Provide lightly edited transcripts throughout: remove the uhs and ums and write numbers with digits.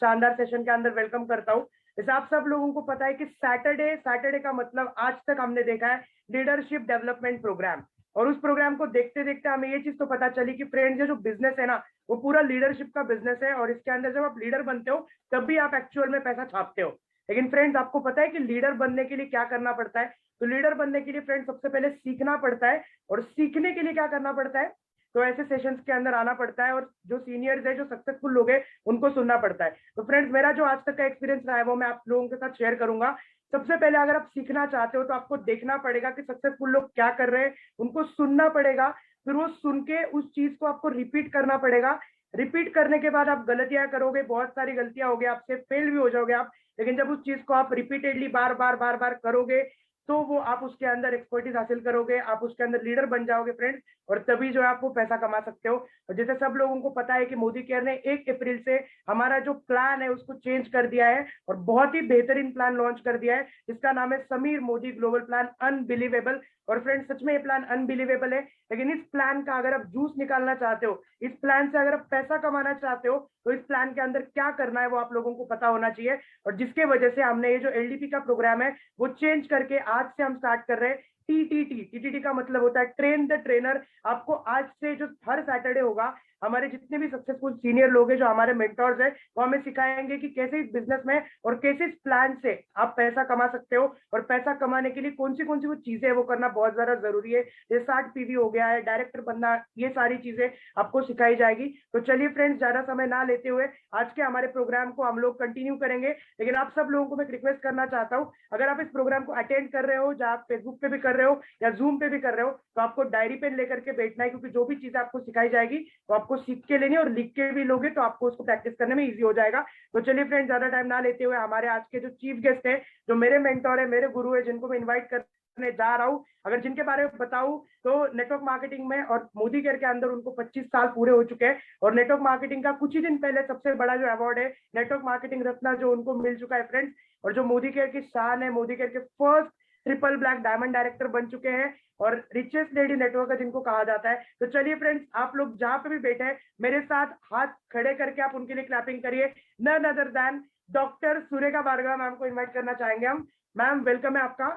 शानदार सेशन के अंदर वेलकम करता हूँ। जैसे आप सब लोगों को पता है कि सैटरडे का मतलब आज तक हमने देखा है लीडरशिप डेवलपमेंट प्रोग्राम, और उस प्रोग्राम को देखते देखते हमें ये चीज तो पता चली कि फ्रेंड्स ये जो बिजनेस है ना वो पूरा लीडरशिप का बिजनेस है, और इसके अंदर जब आप लीडर बनते हो तभी आप एक्चुअल में पैसा छापते हो। लेकिन फ्रेंड्स आपको पता है कि लीडर बनने के लिए क्या करना पड़ता है? तो लीडर बनने के लिए फ्रेंड्स सबसे पहले सीखना पड़ता है, और सीखने के लिए क्या करना पड़ता है? तो ऐसे सेशंस के अंदर आना पड़ता है, और जो सीनियर्स है, जो सक्सेसफुल लोग हैं, उनको सुनना पड़ता है। तो फ्रेंड्स मेरा जो आज तक का एक्सपीरियंस रहा है वो मैं आप लोगों के साथ शेयर करूंगा। सबसे पहले अगर आप सीखना चाहते हो तो आपको देखना पड़ेगा कि सक्सेसफुल लोग क्या कर रहे हैं, उनको सुनना पड़ेगा, फिर वो सुन के उस चीज को आपको रिपीट करना पड़ेगा। रिपीट करने के बाद आप गलतियां करोगे, बहुत सारी गलतियां होगी, आपसे फेल भी हो जाओगे आप, लेकिन जब उस चीज को आप रिपीटेडली बार बार बार बार करोगे तो वो आप उसके अंदर एक्सपर्टीज हासिल करोगे, आप उसके अंदर लीडर बन जाओगे फ्रेंड्स, और तभी जो है आप वो पैसा कमा सकते हो। और जैसे सब लोगों को पता है कि मोदी केयर ने 1 अप्रैल से हमारा जो प्लान है उसको चेंज कर दिया है, और बहुत ही बेहतरीन प्लान लॉन्च कर दिया है जिसका नाम है Sameer Modi global plan unbelievable. और फ्रेंड्स सच में ये प्लान अनबिलीवेबल है, लेकिन इस प्लान का अगर आप जूस निकालना चाहते हो, इस प्लान से अगर आप पैसा कमाना चाहते हो, तो इस प्लान के अंदर क्या करना है वो आप लोगों को पता होना चाहिए। और जिसके वजह से हमने ये जो एलडीपी का प्रोग्राम है वो चेंज करके आज से हम स्टार्ट कर रहे हैं टीटीटी का मतलब होता है ट्रेन द ट्रेनर। आपको आज से जो हर सैटरडे होगा, हमारे जितने भी सक्सेसफुल सीनियर लोग हैं, जो हमारे मेंटर्स हैं, वो हमें सिखाएंगे कि कैसे इस बिजनेस में और कैसे इस प्लान से आप पैसा कमा सकते हो, और पैसा कमाने के लिए कौन सी वो चीजें है वो करना बहुत ज्यादा जरूरी है। जैसे 60 पीवी हो गया है, डायरेक्टर बनना, ये सारी चीजें आपको सिखाई जाएगी। तो चलिए फ्रेंड्स, ज्यादा समय ना लेते हुए आज के हमारे प्रोग्राम को हम लोग कंटिन्यू करेंगे। लेकिन आप सब लोगों को मैं रिक्वेस्ट करना चाहता हूँ, अगर आप इस प्रोग्राम को अटेंड कर रहे हो, जहाँ आप फेसबुक पे भी कर रहे हो या जूम पे भी कर रहे हो, तो आपको डायरी पेन लेकर के बैठना है, क्योंकि जो भी चीजें आपको सिखाई जाएगी वो आपको सीख के लेनी, और लिख के भी लोगे तो आपको उसको प्रैक्टिस करने में इजी हो जाएगा। तो चलिए फ्रेंड्स, ज्यादा टाइम ना लेते हुए हमारे आज के जो चीफ गेस्ट है, जो मेरे मेंटोर है, मेरे गुरु है, जिनको मैं इन्वाइट करने जा रहा हूँ, अगर जिनके बारे में बताऊं तो नेटवर्क मार्केटिंग में और मोदी केयर के अंदर उनको 25 साल पूरे हो चुके हैं, और नेटवर्क मार्केटिंग का कुछ ही दिन पहले सबसे बड़ा जो अवार्ड है नेटवर्क मार्केटिंग रत्ना जो उनको मिल चुका है फ्रेंड्स। और जो मोदी केयर की शान है, मोदी केयर के first triple black diamond director बन चुके हैं, और रिचेस्ट लेडी नेटवर्कर जिनको कहा जाता है। तो चलिए फ्रेंड्स, आप लोग जहां पे भी बैठे हैं मेरे साथ हाथ खड़े करके आप उनके लिए क्लैपिंग करिए। None other than doctor Surekha Bhargava ma'am को इन्वाइट करना चाहेंगे हम। मैम, वेलकम है आपका।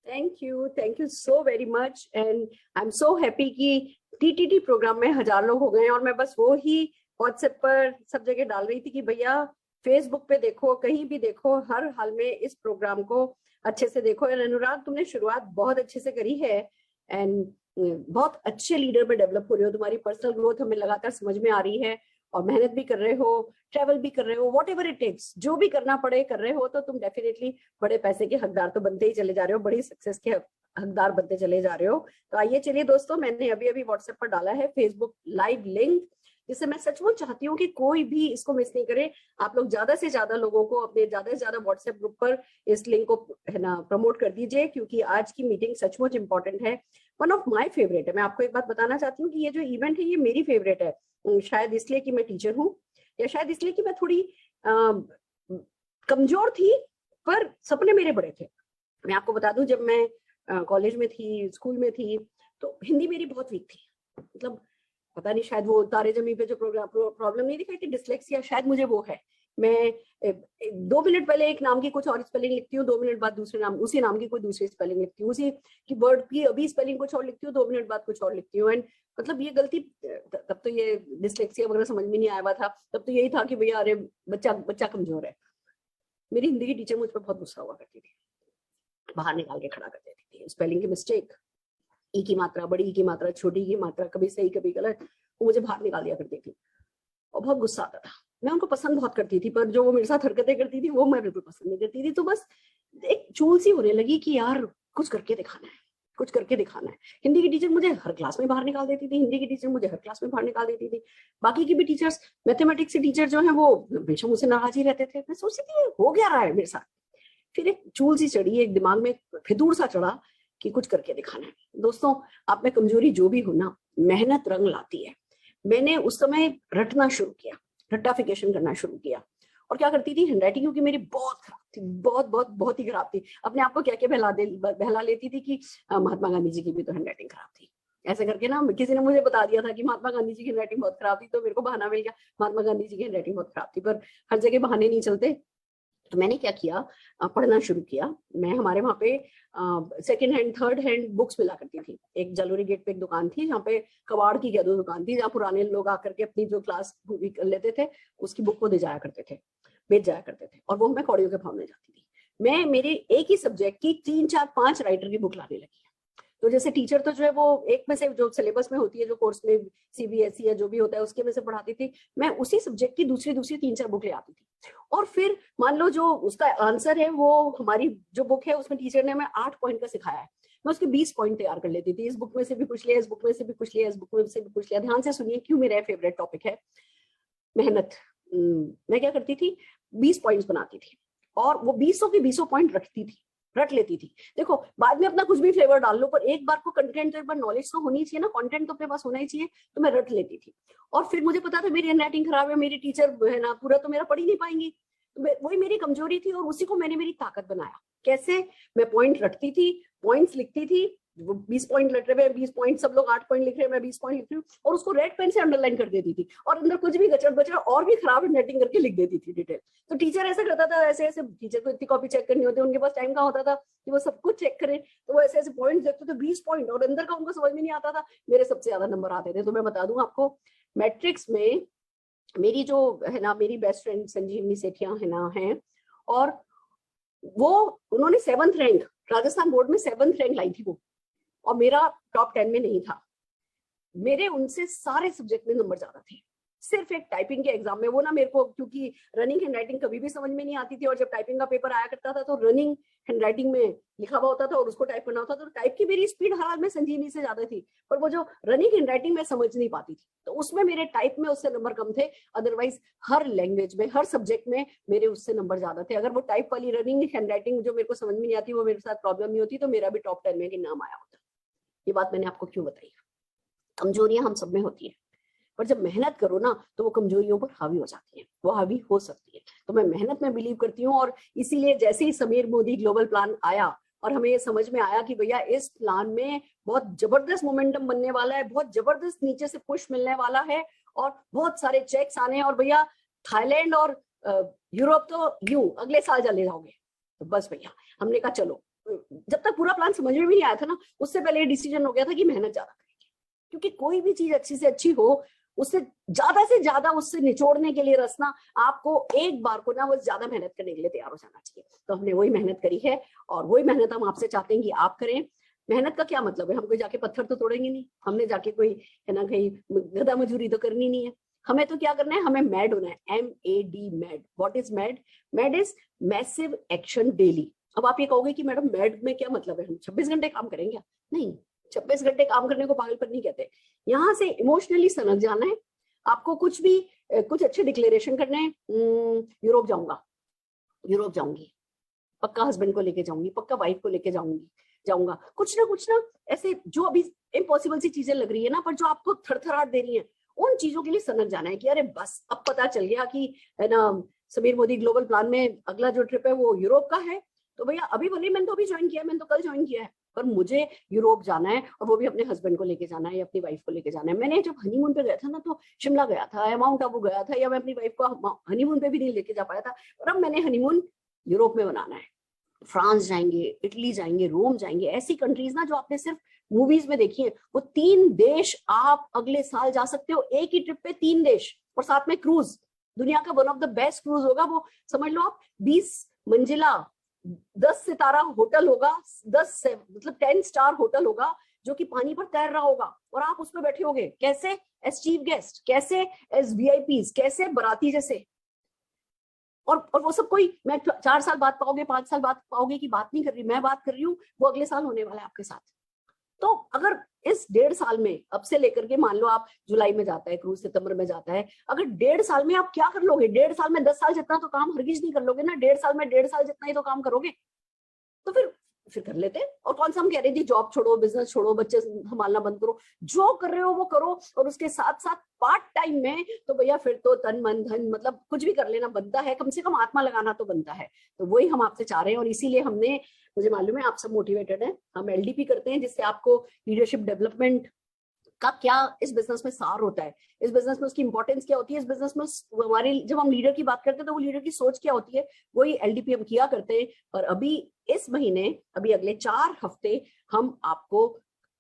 Thank you so very much, and I am so happy कि टीटीटी प्रोग्राम में 1000 लोग हो गए हैं। और मैं बस वो ही व्हाट्सएप पर सब जगह डाल रही थी कि भैया फेसबुक पे देखो, कहीं भी देखो, हर हाल में इस प्रोग्राम को अच्छे से देखो। और अनुराग, तुमने शुरुआत बहुत अच्छे से करी है, एंड बहुत अच्छे लीडर में डेवलप हो रहे हो। तुम्हारी पर्सनल ग्रोथ हमें लगातार समझ में आ रही है, और मेहनत भी कर रहे हो, ट्रैवल भी कर रहे हो, वॉट एवर इट टेक्स, जो भी करना पड़े कर रहे हो, तो तुम डेफिनेटली बड़े पैसे के हकदार तो बनते ही चले जा रहे हो, बड़ी सक्सेस के हकदार बनते चले जा रहे हो। तो आइए चलिए दोस्तों, मैंने अभी अभी व्हाट्सएप पर डाला है फेसबुक लाइव लिंक, जिससे मैं सचमुच चाहती हूँ कि कोई भी इसको मिस नहीं करे। आप लोग ज्यादा से ज्यादा लोगों को अपने ज्यादा से ज्यादा व्हाट्सएप ग्रुप पर इस लिंक को है ना प्रमोट कर दीजिए, क्योंकि आज की मीटिंग सचमुच इंपॉर्टेंट है। वन ऑफ माय फेवरेट है। मैं आपको एक बात बताना चाहती हूँ कि ये जो इवेंट है ये मेरी फेवरेट है, शायद इसलिए कि मैं टीचर हूँ, या शायद इसलिए कि मैं थोड़ी कमजोर थी, पर सपने मेरे बड़े थे। मैं आपको बता दूं, जब मैं कॉलेज में थी, स्कूल में थी, तो हिंदी मेरी बहुत वीक थी। मतलब पता नहीं, शायद वो तारे जमी पे जो प्रॉब्लम नहीं दिखाई थी, डिसलेक्सिया, शायद मुझे वो है। मैं 2 मिनट पहले एक नाम की कुछ और स्पेलिंग लिखती हूँ, 2 मिनट बाद दूसरे नाम, उसी नाम की कोई दूसरी स्पेलिंग लिखती हूँ, उसी की वर्ड की अभी स्पेलिंग कुछ और लिखती हूँ, 2 मिनट बाद कुछ और लिखती हूँ। एंड मतलब ये गलती, तब तो ये डिसलेक्सिया वगैरह समझ में नहीं आया हुआ था, तब तो यही था कि भैया अरे बच्चा कमजोर है। मेरी हिंदी की टीचर मुझ पर बहुत गुस्सा हुआ करती थी, बाहर निकाल के खड़ा कर देती थी। स्पेलिंग की मिस्टेक, ई की मात्रा, बड़ी ई की मात्रा, छोटी की मात्रा, कभी सही कभी गलत, वो मुझे बाहर निकाल दिया करती थी, और बहुत गुस्सा आता था। मैं उनको पसंद बहुत करती थी, पर जो वो मेरे साथ हरकतें करती थी वो मैं बिल्कुल पसंद नहीं करती थी। तो बस एक चूल सी होने लगी कि यार कुछ करके दिखाना है, कुछ करके दिखाना है। हिंदी की टीचर मुझे हर क्लास में बाहर निकाल देती थी, हिंदी की टीचर मुझे हर क्लास में बाहर निकाल देती थी। बाकी की भी टीचर्स, मैथमेटिक्स के टीचर जो है वो हमेशा मुझसे नाराज ही रहते थे। मैं सोचती थी हो क्या रहा है मेरे साथ। फिर एक चूल सी चढ़ी, एक दिमाग में फितूर सा चढ़ा कि कुछ करके दिखाना है। दोस्तों, आप में कमजोरी जो भी हो ना, मेहनत रंग लाती है। मैंने उस समय रटना शुरू किया, रट्टाफिकेशन करना शुरू किया, और क्या करती थी, हैंडराइटिंग क्योंकि मेरी बहुत खराब थी, बहुत ही खराब थी। अपने आप को क्या क्या बहला लेती थी कि महात्मा गांधी जी की भी तो हैंडराइटिंग खराब थी। ऐसे करके ना किसी ने मुझे बता दिया था कि महात्मा गांधी जी की हैंडराइटिंग बहुत खराब थी, तो मेरे को बहाना मिल गया महात्मा गांधी जी की हैंडराइटिंग बहुत खराब थी। पर हर जगह बहाने नहीं चलते, तो मैंने क्या किया, पढ़ना शुरू किया। मैं हमारे वहाँ पे second hand third hand books मिला करती थी। एक जलोरी गेट पे एक दुकान थी जहाँ पे कबाड़ की क्या दो दुकान थी, जहाँ पुराने लोग आकर के अपनी जो क्लास पूरी कर लेते थे उसकी बुक को दे जाया करते थे, बेच जाया करते थे, और वो मैं कौड़ियों के भाव में जाती थी। मैं मेरे एक ही सब्जेक्ट की 3 4 5 राइटर की बुक लाने लगी। तो जैसे टीचर तो जो है वो एक में से जो सिलेबस में होती है, जो कोर्स में सीबीएसई या जो भी होता है उसके में से पढ़ाती थी, मैं उसी सब्जेक्ट की दूसरी 3 4 बुक ले आती थी। और फिर मान लो जो उसका आंसर है वो हमारी जो बुक है उसमें टीचर ने हमें 8 पॉइंट का सिखाया है, मैं उसके 20 पॉइंट तैयार कर लेती थी। इस बुक में से भी पूछ लिया, इस बुक में से भी पूछ लिया, इस बुक में से भी पूछ लिया। ध्यान से सुनिए क्यों मेरा फेवरेट टॉपिक है मेहनत। मैं क्या करती थी, 20 पॉइंट्स बनाती थी और वो 20 के 20 पॉइंट रखती थी, रट लेती थी। देखो बाद में अपना कुछ भी फ्लेवर डाल लो, पर एक बार को कंटेंट तो एक बार नॉलेज तो होनी चाहिए ना, कंटेंट तो अपने पास होना ही चाहिए। तो मैं रट लेती थी और फिर मुझे पता था मेरी हैंडराइटिंग खराब है, मेरी टीचर है ना पूरा तो मेरा पढ़ ही नहीं पाएंगी, तो वही मेरी कमजोरी थी और उसी को मैंने मेरी ताकत बनाया। कैसे, मैं पॉइंट रटती थी, पॉइंट्स लिखती थी, वो 20 पॉइंट लट रहे हैं, 20 पॉइंट सब लोग 8 पॉइंट लिख रहे हैं, मैं 20 पॉइंट लिख रही हूँ, और उसको रेड पेन से अंडरलाइन कर देती थी और अंदर कुछ भी गचड़ बचड़ और भी खराब हैंडराइटिंग करके लिख देती थी डिटेल। तो टीचर ऐसा करता था, ऐसे ऐसे टीचर को इतनी कॉपी चेक करनी होती है, उनके पास टाइम कहाँ होता था कि वो सब कुछ चेक करें, तो वो ऐसे ऐसे पॉइंट देखते थे 20 पॉइंट, और अंदर का उनको समझ में नहीं आता था। मेरे सबसे ज्यादा नंबर आते थे। तो मैं बता दूं आपको, मैट्रिक्स में मेरी जो है ना, मेरी बेस्ट फ्रेंड संजीवनी सेठिया है ना है, और वो उन्होंने 7th रैंक राजस्थान बोर्ड में 7th रैंक लाई थी वो, और मेरा टॉप 10 में नहीं था। मेरे उनसे सारे सब्जेक्ट में नंबर ज्यादा थे, सिर्फ एक टाइपिंग के एग्जाम में। वो ना मेरे को, क्योंकि रनिंग हैंडराइटिंग कभी भी समझ में नहीं आती थी, और जब टाइपिंग का पेपर आया करता था तो रनिंग हैंडराइटिंग में लिखा हुआ होता था और उसको टाइप करना होता था, तो टाइप की मेरी स्पीड हर हाल में संजीवनी से ज्यादा थी, पर वो जो रनिंग हैंडराइटिंग में समझ नहीं पाती थी, तो उसमें मेरे टाइप में उससे नंबर कम थे। अदरवाइज हर लैंग्वेज में, हर सब्जेक्ट में मेरे उससे नंबर ज्यादा थे। अगर वो टाइप वाली रनिंग हैंडराइटिंग जो मेरे को समझ में नहीं आती, वो मेरे साथ प्रॉब्लम नहीं होती, तो मेरा भी टॉप 10 में नाम आया होता। ये बात मैंने आपको क्यों बताई। कमजोरियां हम सब में होती है, पर जब मेहनत करो ना तो वो कमजोरियों पर हावी हो जाती है, वो हावी हो सकती है। तो मैं मेहनत में बिलीव करती हूँ, और इसीलिए जैसे ही समीर मोदी ग्लोबल प्लान आया और हमें ये समझ में आया कि भैया इस प्लान में बहुत जबरदस्त मोमेंटम बनने वाला है, बहुत जबरदस्त नीचे से पुश मिलने वाला है, और बहुत सारे चेक्स आने हैं, और भैया थाईलैंड और यूरोप तो यूं अगले साल चले जाओगे, तो बस भैया हमने कहा चलो। जब तक पूरा प्लान समझ में भी नहीं आया था ना, उससे पहले डिसीजन हो गया था कि मेहनत ज्यादा करेंगे, क्योंकि कोई भी चीज अच्छी से अच्छी हो, उससे ज्यादा उससे निचोड़ने के लिए रसना आपको एक बार को ना वो ज्यादा मेहनत करने के लिए तैयार हो जाना चाहिए। तो हमने वही मेहनत करी है, और वही मेहनत हम आपसे चाहते हैं कि आप करें। मेहनत का क्या मतलब है, हम कोई जाके पत्थर तो तोड़ेंगे नहीं, हमने जाके कोई है ना कहीं गधा मजदूरी तो करनी नहीं है। हमें तो क्या करना है, हमें मैड होना है, MAD mad. What is mad? Mad is massive action daily. अब आप ये कहोगे कि मैडम मैड में क्या मतलब है, हम 26 घंटे काम करेंगे? नहीं, 26 घंटे काम करने को पागलपन नहीं कहते। यहाँ से इमोशनली सनक जाना है आपको, कुछ भी कुछ अच्छे डिक्लेरेशन करने हैं। यूरोप जाऊंगा, यूरोप जाऊंगी, पक्का हस्बैंड को लेके जाऊंगी, पक्का वाइफ को लेके जाऊंगा, कुछ ना ऐसे जो अभी इम्पॉसिबल सी चीजें लग रही है ना, पर जो आपको थरथराहट दे रही है, उन चीजों के लिए सनक जाना है कि अरे बस अब पता चल गया कि है ना समीर मोदी ग्लोबल प्लान में अगला जो ट्रिप है वो यूरोप का है। तो भैया अभी भले मैंने तो अभी ज्वाइन किया है, मैंने तो कल ज्वाइन किया है, पर मुझे यूरोप जाना है, और वो भी अपने हस्बैंड को लेके जाना है या अपनी वाइफ को लेके जाना है। मैंने जब हनीमून पे गया था ना, तो शिमला गया था या माउंट आबू गया था, या मैं अपनी वाइफ को हनीमून पे भी नहीं लेके जा पाया था, और अब मैंने हनीमून यूरोप में बनाना है। फ्रांस जाएंगे, इटली जाएंगे, रोम जाएंगे, ऐसी कंट्रीज ना जो आपने सिर्फ मूवीज में देखी है। वो 3 देश आप अगले साल जा सकते हो, एक ही ट्रिप पे 3 देश, और साथ में क्रूज। दुनिया का one of the best cruise होगा वो, समझ लो आप 20 मंजिला 10 सितारा होटल होगा, 10 स्टार होटल होगा, जो कि पानी पर तैर रहा होगा, और आप उसमें बैठे होगे। कैसे? एज चीफ गेस्ट, कैसे एज VIPs, कैसे बराती जैसे। और वो सब कोई मैं 4 साल बाद पाओगे, 5 साल बाद पाओगे की बात नहीं कर रही, मैं बात कर रही हूँ वो अगले साल होने वाला है आपके साथ। तो अगर इस 1.5 साल में, अब से लेकर के मान लो आप जुलाई में जाता है क्रूज, सितंबर में जाता है, अगर 1.5 साल में आप क्या कर लोगे? 1.5 साल में 10 साल जितना तो काम हरगिज नहीं कर लोगे ना, 1.5 साल में 1.5 साल जितना ही तो काम करोगे। तो फिर कर लेते हैं। और कौन सा हम कह रहे थे जॉब छोड़ो, बिजनेस छोड़ो, बच्चे संभालना बंद करो, जो कर रहे हो वो करो, और उसके साथ साथ पार्ट टाइम में तो भैया फिर तो तन मन धन मतलब कुछ भी कर लेना बनता है, कम से कम आत्मा लगाना तो बनता है। तो वही हम आपसे चाह रहे हैं, और इसीलिए हमने, मुझे मालूम है आप सब मोटिवेटेड हैं, हम LDP करते हैं जिससे आपको लीडरशिप डेवलपमेंट का क्या इस बिजनेस में सार होता है, इस बिजनेस में उसकी इंपॉर्टेंस क्या होती है, इस बिजनेस में हमारी जब हम लीडर की बात करते हैं तो वो लीडर की सोच क्या होती है, वही एलडीपी हम किया करते हैं। और अभी इस महीने, अभी अगले 4 हफ्ते हम आपको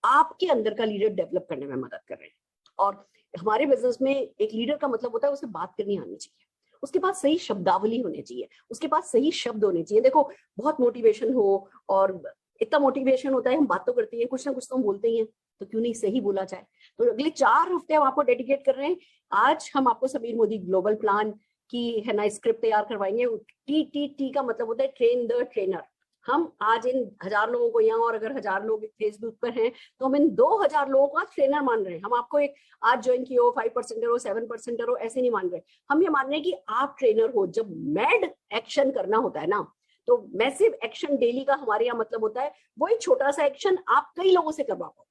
आपके अंदर का लीडर डेवलप करने में मदद कर रहे हैं। और हमारे बिजनेस में एक लीडर का मतलब होता है उसे बात करनी आनी चाहिए, उसके पास सही शब्दावली होनी चाहिए, उसके पास सही शब्द होने चाहिए। देखो बहुत मोटिवेशन हो, और इतना मोटिवेशन होता है, हम बात तो करते हैं, कुछ ना कुछ तो हम बोलते ही हैं, तो क्यों नहीं सही बोला जाए। तो अगले 4 हफ्ते हम आपको डेडिकेट कर रहे हैं। आज हम आपको समीर मोदी ग्लोबल प्लान की है ना स्क्रिप्ट तैयार करवाएंगे। टी का मतलब होता है ट्रेन द ट्रेनर। हम आज इन 1000 लोगों को यहाँ, और अगर 1000 लोग फेसबुक पर हैं तो हम इन 2000 लोगों को आज ट्रेनर मान रहे हैं। हम आपको एक आज ज्वाइन किए हो, 5% हो, 7% हो, ऐसे नहीं मान रहे। हम ये मान रहे हैं कि आप ट्रेनर हो। जब मैड एक्शन करना होता है ना, तो मैसिव एक्शन डेली का हमारे यहाँ मतलब होता है वही छोटा सा एक्शन आप कई लोगों से करवा पाओ।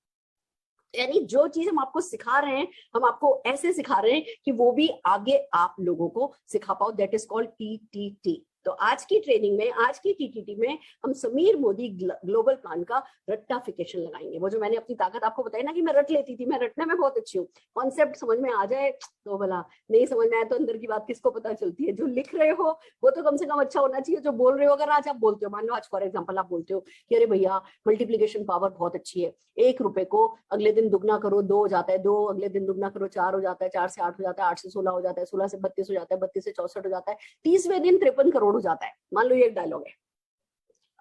यानी जो चीज हम आपको सिखा रहे हैं, हम आपको ऐसे सिखा रहे हैं कि वो भी आगे आप लोगों को सिखा पाओ। That is called TTT. तो आज की ट्रेनिंग में, आज की टीटीटी में हम समीर मोदी ग्लोबल प्लान का रट्टाफिकेशन लगाएंगे। वो जो मैंने अपनी ताकत आपको बताई ना कि मैं रट लेती थी, मैं रटने में बहुत अच्छी हूँ। कॉन्सेप्ट समझ में आ जाए तो भला, नहीं समझ में आए तो अंदर की बात किसको पता चलती है। जो लिख रहे हो वो तो कम से कम अच्छा होना चाहिए, जो बोल रहे हो। अगर आज आप बोलते हो, मान लो आज फॉर एग्जाम्पल आप बोलते हो कि अरे भैया मल्टीप्लीकेशन पावर बहुत अच्छी है, 1 रुपए को अगले दिन दुगना करो 2 हो जाता है, 2 अगले दिन दुगना करो 4 हो जाता है, 4 से 8 हो जाता है, 8 से 16 हो जाता है, 16 से 32 हो जाता है, 32 से 64 हो जाता है, 30वें दिन 53 करोड़ हो जाता है। मान लो ये एक डायलॉग है।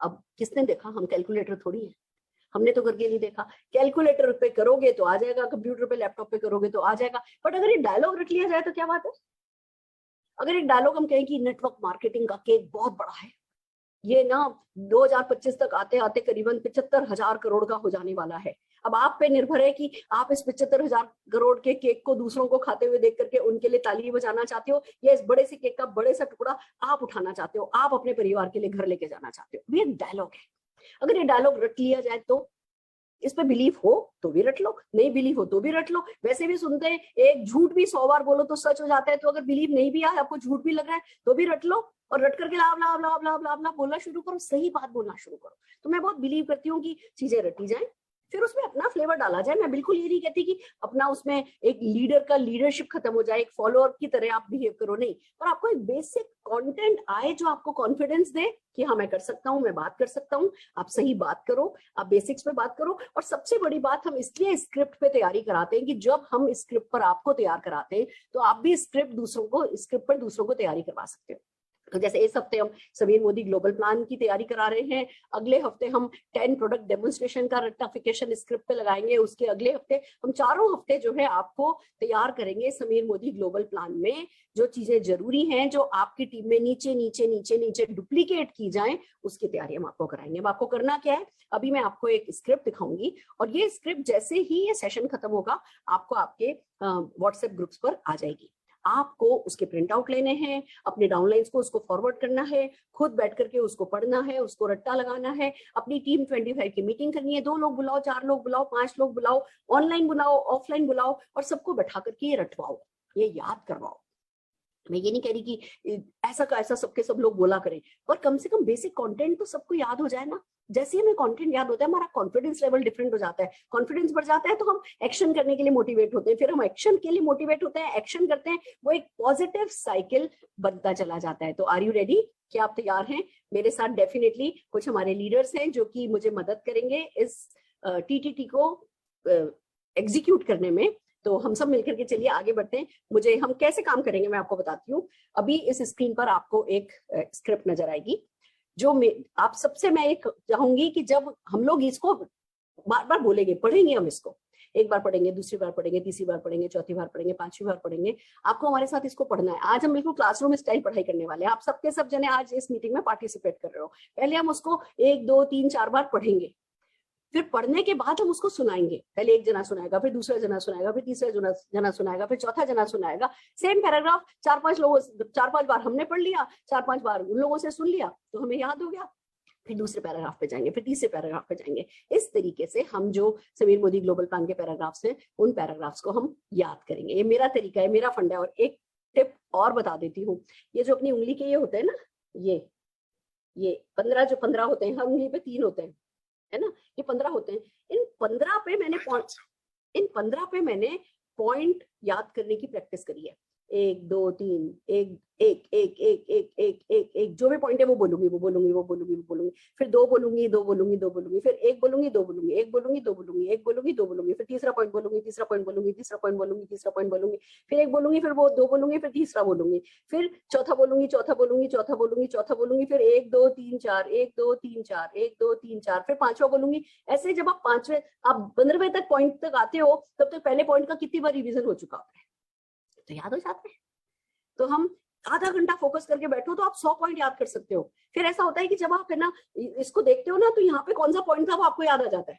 अब किसने देखा? हम कैलकुलेटर थोड़ी है, हमने तो करके नहीं देखा। कैलकुलेटर पे करोगे तो आ जाएगा, कंप्यूटर पे लैपटॉप पे करोगे तो आ जाएगा। बट अगर ये डायलॉग रट लिया जाए तो क्या बात है? अगर एक डायलॉग हम कहें कि नेटवर्क मार्केटिंग का केक बहुत बड़ा है, ये ना 2025 तक आते आते करीबन 75,000 करोड़ का हो जाने वाला है। अब आप पे निर्भर है कि आप इस 75,000 करोड़ के केक को दूसरों को खाते हुए देख करके उनके लिए ताली बजाना चाहते हो, या इस बड़े से केक का बड़े सा टुकड़ा आप उठाना चाहते हो, आप अपने परिवार के लिए घर लेके जाना चाहते हो। ये डायलॉग है। अगर ये डायलॉग रट लिया जाए तो इस पे बिलीव हो तो भी रट लो, नहीं बिलीव हो तो भी रट लो। वैसे भी सुनते हैं एक झूठ भी 100 बार बोलो तो सच हो जाता है। तो अगर बिलीव नहीं भी आए, आपको झूठ भी लग रहा है, तो भी रट लो, और रट करके लाभ लाभ लाभ लाभ लाभ लाभ बोलना शुरू करो, सही बात बोलना शुरू करो। तो मैं बहुत बिलीव करती हूँ कि चीजें रटी जाए, फिर उसमें अपना फ्लेवर डाला जाए। मैं बिल्कुल ये नहीं कहती कि अपना उसमें एक लीडर का लीडरशिप खत्म हो जाए, एक फॉलोअर की तरह आप बिहेव करो, नहीं। पर आपको एक बेसिक कंटेंट आए जो आपको कॉन्फिडेंस दे कि हाँ मैं कर सकता हूँ, मैं बात कर सकता हूँ। आप सही बात करो, आप बेसिक्स पे बात करो। और सबसे बड़ी बात, हम इसलिए स्क्रिप्ट पे तैयारी कराते हैं कि जब हम स्क्रिप्ट पर आपको तैयार कराते हैं तो आप भी स्क्रिप्ट पर दूसरों को तैयारी करवा सकते हो। तो जैसे इस हफ्ते हम समीर मोदी ग्लोबल प्लान की तैयारी करा रहे हैं, अगले हफ्ते हम 10 प्रोडक्ट डेमोन्स्ट्रेशन का रट्टाफिकेशन स्क्रिप्ट पे लगाएंगे, उसके अगले हफ्ते हम चारों हफ्ते जो है आपको तैयार करेंगे समीर मोदी ग्लोबल प्लान में जो चीजें जरूरी हैं, जो आपकी टीम में नीचे नीचे नीचे नीचे डुप्लीकेट की जाए, उसकी तैयारी हम आपको कराएंगे। अब आपको करना क्या है, अभी मैं आपको एक स्क्रिप्ट दिखाऊंगी, और ये स्क्रिप्ट जैसे ही ये सेशन खत्म होगा आपको आपके व्हाट्सएप ग्रुप्स पर आ जाएगी। आपको उसके प्रिंट आउट लेने हैं, अपने डाउनलाइंस को उसको फॉरवर्ड करना है, खुद बैठ करके उसको पढ़ना है, उसको रट्टा लगाना है, अपनी टीम 25 की मीटिंग करनी है। 2 लोग बुलाओ, 4 लोग बुलाओ, 5 लोग बुलाओ, ऑनलाइन बुलाओ, ऑफलाइन बुलाओ, और सबको बैठा करके ये रटवाओ, ये याद करवाओ। मैं ये नहीं कह रही कि ऐसा का ऐसा सबके सब लोग बोला करें, पर कम से कम बेसिक कंटेंट तो सबको याद हो जाए ना। जैसे हमें कंटेंट याद होता है, हमारा कॉन्फिडेंस लेवल डिफरेंट हो जाता है, कॉन्फिडेंस बढ़ जाता है, तो हम एक्शन करने के लिए मोटिवेट होते हैं, फिर हम एक्शन के लिए मोटिवेट होते हैं, एक्शन करते हैं, वो एक पॉजिटिव साइकिल बनता चला जाता है। तो आर यू रेडी? क्या आप तैयार हैं? मेरे साथ डेफिनेटली कुछ हमारे लीडर्स हैं जो कि मुझे मदद करेंगे इस टीटीटी को एग्जीक्यूट करने में। तो हम सब मिलकर के चलिए आगे बढ़ते हैं। हम कैसे काम करेंगे मैं आपको बताती हूँ। अभी इस स्क्रीन पर आपको एक स्क्रिप्ट नजर आएगी, जो आप सबसे मैं एक चाहूंगी कि जब हम लोग इसको बार बार बोलेंगे, पढ़ेंगे, हम इसको एक बार पढ़ेंगे, दूसरी बार पढ़ेंगे, तीसरी बार पढ़ेंगे, चौथी बार पढ़ेंगे, 5वीं बार पढ़ेंगे, आपको हमारे साथ इसको पढ़ना है। आज हम बिल्कुल क्लासरूम स्टाइल पढ़ाई करने वाले हैं। आप सबके सब जने आज इस मीटिंग में पार्टिसिपेट कर रहे हो। पहले हम उसको 1 2 3 4 बार पढ़ेंगे, फिर पढ़ने के बाद हम उसको सुनाएंगे। पहले एक जना सुनाएगा, फिर दूसरा जना सुनाएगा, फिर तीसरा जना सुनाएगा, फिर चौथा जना सुनाएगा। सेम पैराग्राफ 4-5 बार हमने पढ़ लिया, 4-5 बार उन लोगों से सुन लिया, तो हमें याद हो गया। फिर दूसरे पैराग्राफ पे जाएंगे, फिर तीसरे पैराग्राफ पे जाएंगे। इस तरीके से हम जो समीर मोदी ग्लोबल प्लान के पैराग्राफ्स हैं, उन पैराग्राफ्स को हम याद करेंगे। ये मेरा तरीका है, मेरा फंडा है। और एक टिप और बता देती हूँ, ये जो अपनी उंगली के ये होते हैं ना, ये 15 होते हैं, हर उंगली पे 3 होते हैं, है ना, ये 15 होते हैं। इन 15 पे मैंने इन 15 पे मैंने पॉइंट याद करने की प्रैक्टिस करी है। 1 2 3 1 1 1 1 1 1 1 1 जो भी पॉइंट है वो बोलूंगी, वो बोलूंगी, वो बोलूंगी, वो बोलूंगी, फिर 2 बोलूंगी, 2 बोलूंगी, 2 बोलूंगी, फिर 1 बोलूंगी, 2 बोलूंगी, 1 बोलूंगी, 2 बोलूंगी, 1 बोलूंगी, 2 बोलूंगी, फिर तीसरा पॉइंट बोलूंगी, तीसरा पॉइंट बोलूंगी, तीसरा पॉइंट बोलूंगी, तीसरा पॉइंट बोलूंगी, फिर 1 बोलूंगी, फिर वो 2 बोलूंगी, फिर तीसरा बोलूंगी, फिर चौथा बोलूंगी, चौथा बोलूंगी, चौथा बोलूंगी, चौथा बोलूंगी, फिर 1 2 3 4 1 2 3 4 1 2 3 4, फिर पांचवा बोलूंगी। ऐसे जब आप 5वें आप 15वें तक पॉइंट तक आते हो तब तक पहले पॉइंट का कितनी बार रिवीजन हो चुका होता है, तो याद हो जाता है। तो हम आधा घंटा फोकस करके बैठो तो आप 100 पॉइंट याद कर सकते हो। फिर ऐसा होता है कि जब आप है ना इसको देखते हो ना तो यहाँ पे कौन सा पॉइंट था वो आपको याद आ जाता है,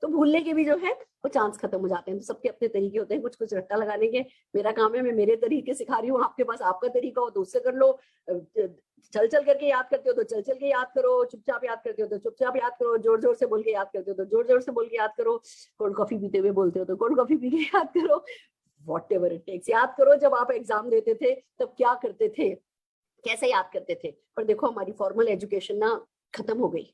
तो भूलने के भी जो है वो चांस खत्म हो जाते हैं। तो सबके अपने तरीके होते हैं, कुछ कुछ रट्टा लगाने के। मेरा काम है मैं मेरे तरीके सिखा रही हूँ, आपके पास आपका तरीका हो तो उससे कर लो। चल चल करके याद करते हो तो चल चल के याद करो, चुपचाप याद करते हो तो चुपचाप याद करो, जोर जोर से बोल के याद करते हो तो जोर जोर से बोल के याद करो, कोल्ड कॉफी पीते हुए बोलते हो तो कोल्ड कॉफी पी के याद करो, whatever it takes। याद करो जब आप एग्जाम देते थे तब क्या करते थे, कैसे याद करते थे। पर देखो हमारी फॉर्मल एजुकेशन ना खत्म हो गई,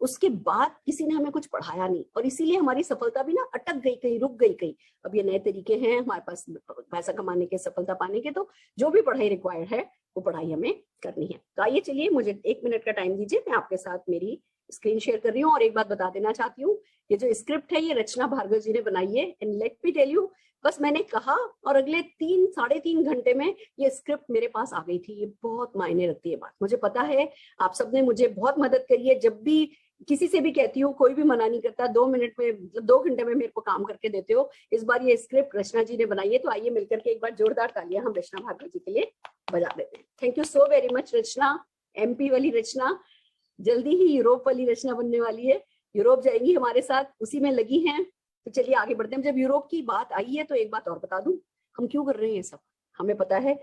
उसके बाद किसी ने हमें कुछ पढ़ाया नहीं, और इसीलिए हमारी सफलता भी ना अटक गई, कहीं रुक गई कहीं। अब ये नए तरीके हैं हमारे पास पैसा कमाने के, सफलता पाने के, तो जो भी पढ़ाई रिक्वायर्ड है वो पढ़ाई हमें करनी है। तो आइए चलिए, मुझे 1 मिनट का टाइम दीजिए, मैं आपके साथ मेरी स्क्रीन शेयर कर रही हूँ। और एक बात बता देना चाहती हूँ, ये जो स्क्रिप्ट है ये रचना भार्गव जी ने बनाई है। And let me tell you, बस मैंने कहा और अगले 3-3.5 घंटे में ये स्क्रिप्ट मेरे पास आ गई थी। ये बहुत मायने रखती है बात, मुझे पता है आप सबने मुझे बहुत मदद करी है। जब भी किसी से भी कहती हूँ कोई भी मना नहीं करता, 2 मिनट में मतलब 2 घंटे में मेरे को काम करके देते हो। इस बार ये स्क्रिप्ट रचना जी ने बनाई है, तो आइए मिलकर के एक बार जोरदार तालियां हम रचना भार्गव जी के लिए बजा देते हैं। Thank you so very much Rachna, MP वाली रचना, जल्दी ही यूरोप वाली रचना बनने वाली है, यूरोप जाएंगी हमारे साथ, उसी में लगी हैं। तो चलिए आगे बढ़ते हैं। जब यूरोप की बात आई है तो एक बात और बता दूं, हम क्यों कर रहे हैं ये सब। हमें पता है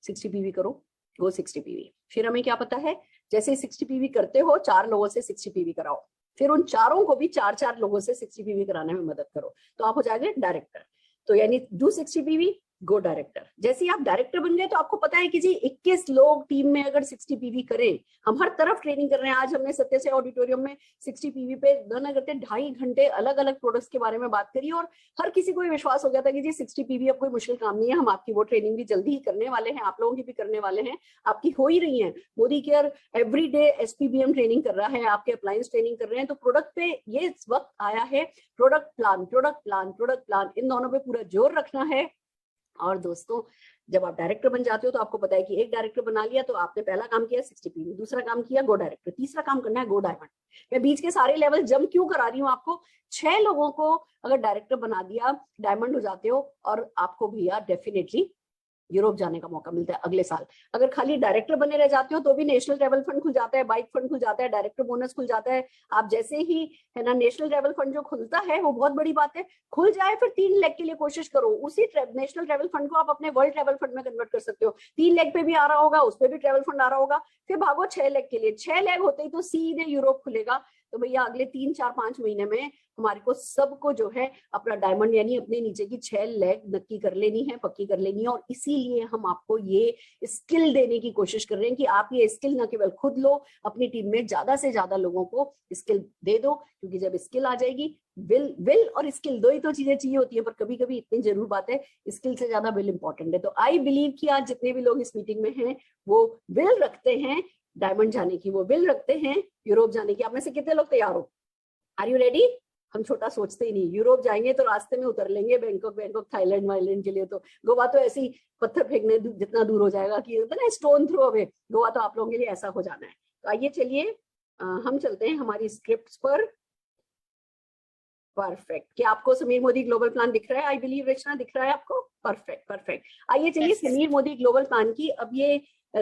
60 पीवी करो, गो 60 पीवी। फिर हमें क्या पता है, जैसे 60 पीवी करते हो 4 लोगों से 60 पीवी कराओ, फिर उन चारों को भी 4-4 लोगों से 60 पीवी कराने में मदद करो, तो आप हो जाएंगे डायरेक्टर। तो यानी डू 60 पीवी, गो डायरेक्टर। जैसे ही आप डायरेक्टर बन गए तो आपको पता है कि जी 21 लोग टीम में अगर 60 पीवी करें, हम हर तरफ ट्रेनिंग कर रहे हैं। आज हमने सत्य से ऑडिटोरियम में 60 पीवी पे न करते 2.5 घंटे अलग अलग प्रोडक्ट्स के बारे में बात करी, और हर किसी को विश्वास हो गया था कि जी 60 पीवी अब कोई मुश्किल काम नहीं है। हम आपकी वो ट्रेनिंग भी जल्दी ही करने वाले हैं, आप लोगों की भी करने वाले हैं, आपकी हो ही रही है। Modi care every day SPBM training कर रहा है, आपके अप्लायंस ट्रेनिंग कर रहे हैं। तो प्रोडक्ट पे ये इस वक्त आया है product plan, product plan, product plan, इन दोनों पे पूरा जोर रखना है। और दोस्तों जब आप डायरेक्टर बन जाते हो तो आपको पता है कि एक डायरेक्टर बना लिया तो आपने पहला काम किया 60 पीवी, दूसरा काम किया गो डायरेक्टर, तीसरा काम करना है गो डायमंड। मैं बीच के सारे लेवल जम क्यों करा रही हूँ आपको, 6 लोगों को अगर डायरेक्टर बना दिया डायमंड हो जाते हो, और आपको भैया डेफिनेटली यूरोप जाने का मौका मिलता है अगले साल। अगर खाली डायरेक्टर बने रह जाते हो तो भी नेशनल ट्रैवल फंड खुल जाता है, बाइक फंड खुल जाता है, डायरेक्टर बोनस खुल जाता है। आप जैसे ही है ना नेशनल ट्रैवल फंड जो खुलता है वो बहुत बड़ी बात है, खुल जाए फिर 3 लाख के लिए कोशिश करो, उसी नेशनल ट्रैवल फंड को आप अपने वर्ल्ड ट्रैवल फंड में कन्वर्ट कर सकते हो। 3 लाख पे भी आ रहा होगा, उस पर भी ट्रैवल फंड आ रहा होगा, फिर भागो 6 लाख के लिए। 6 लाख होते ही तो सीधे यूरोप खुलेगा। तो भैया अगले 3-4-5 महीने में हमारे को सबको जो है अपना डायमंड यानी अपने नीचे की 6 लेग नक्की कर लेनी है, पक्की कर लेनी है। और इसीलिए हम आपको ये स्किल देने की कोशिश कर रहे हैं कि आप ये स्किल न केवल खुद लो, अपनी टीम में ज्यादा से ज्यादा लोगों को स्किल दे दो, क्योंकि जब स्किल आ जाएगी, विल और स्किल दो ही तो चीजें चाहिए होती है, पर कभी कभी इतनी जरूर बात है स्किल से ज्यादा विल इंपॉर्टेंट है। तो आई बिलीव कि आज जितने भी लोग इस मीटिंग में हैं वो विल रखते हैं डायमंड जाने की, वो विल रखते हैं यूरोप जाने की। आप में से कितने लोग तैयार हो, आर यू रेडी? हम छोटा सोचते ही नहीं, यूरोप जाएंगे तो रास्ते में उतर लेंगे बैंकॉक थाईलैंड वाईलैंड के लिए, तो गोवा तो ऐसे ही पत्थर फेंकने जितना दूर हो जाएगा कि ना स्टोन थ्रो अवे, गोवा तो आप लोगों के लिए ऐसा हो जाना है। तो आइए चलिए हम चलते हैं हमारी स्क्रिप्ट पर। परफेक्ट, क्या आपको समीर मोदी ग्लोबल प्लान दिख रहा है? आई बिलीव रचना दिख रहा है आपको? Perfect perfect. आइए चलिए समीर मोदी ग्लोबल प्लान की अब ये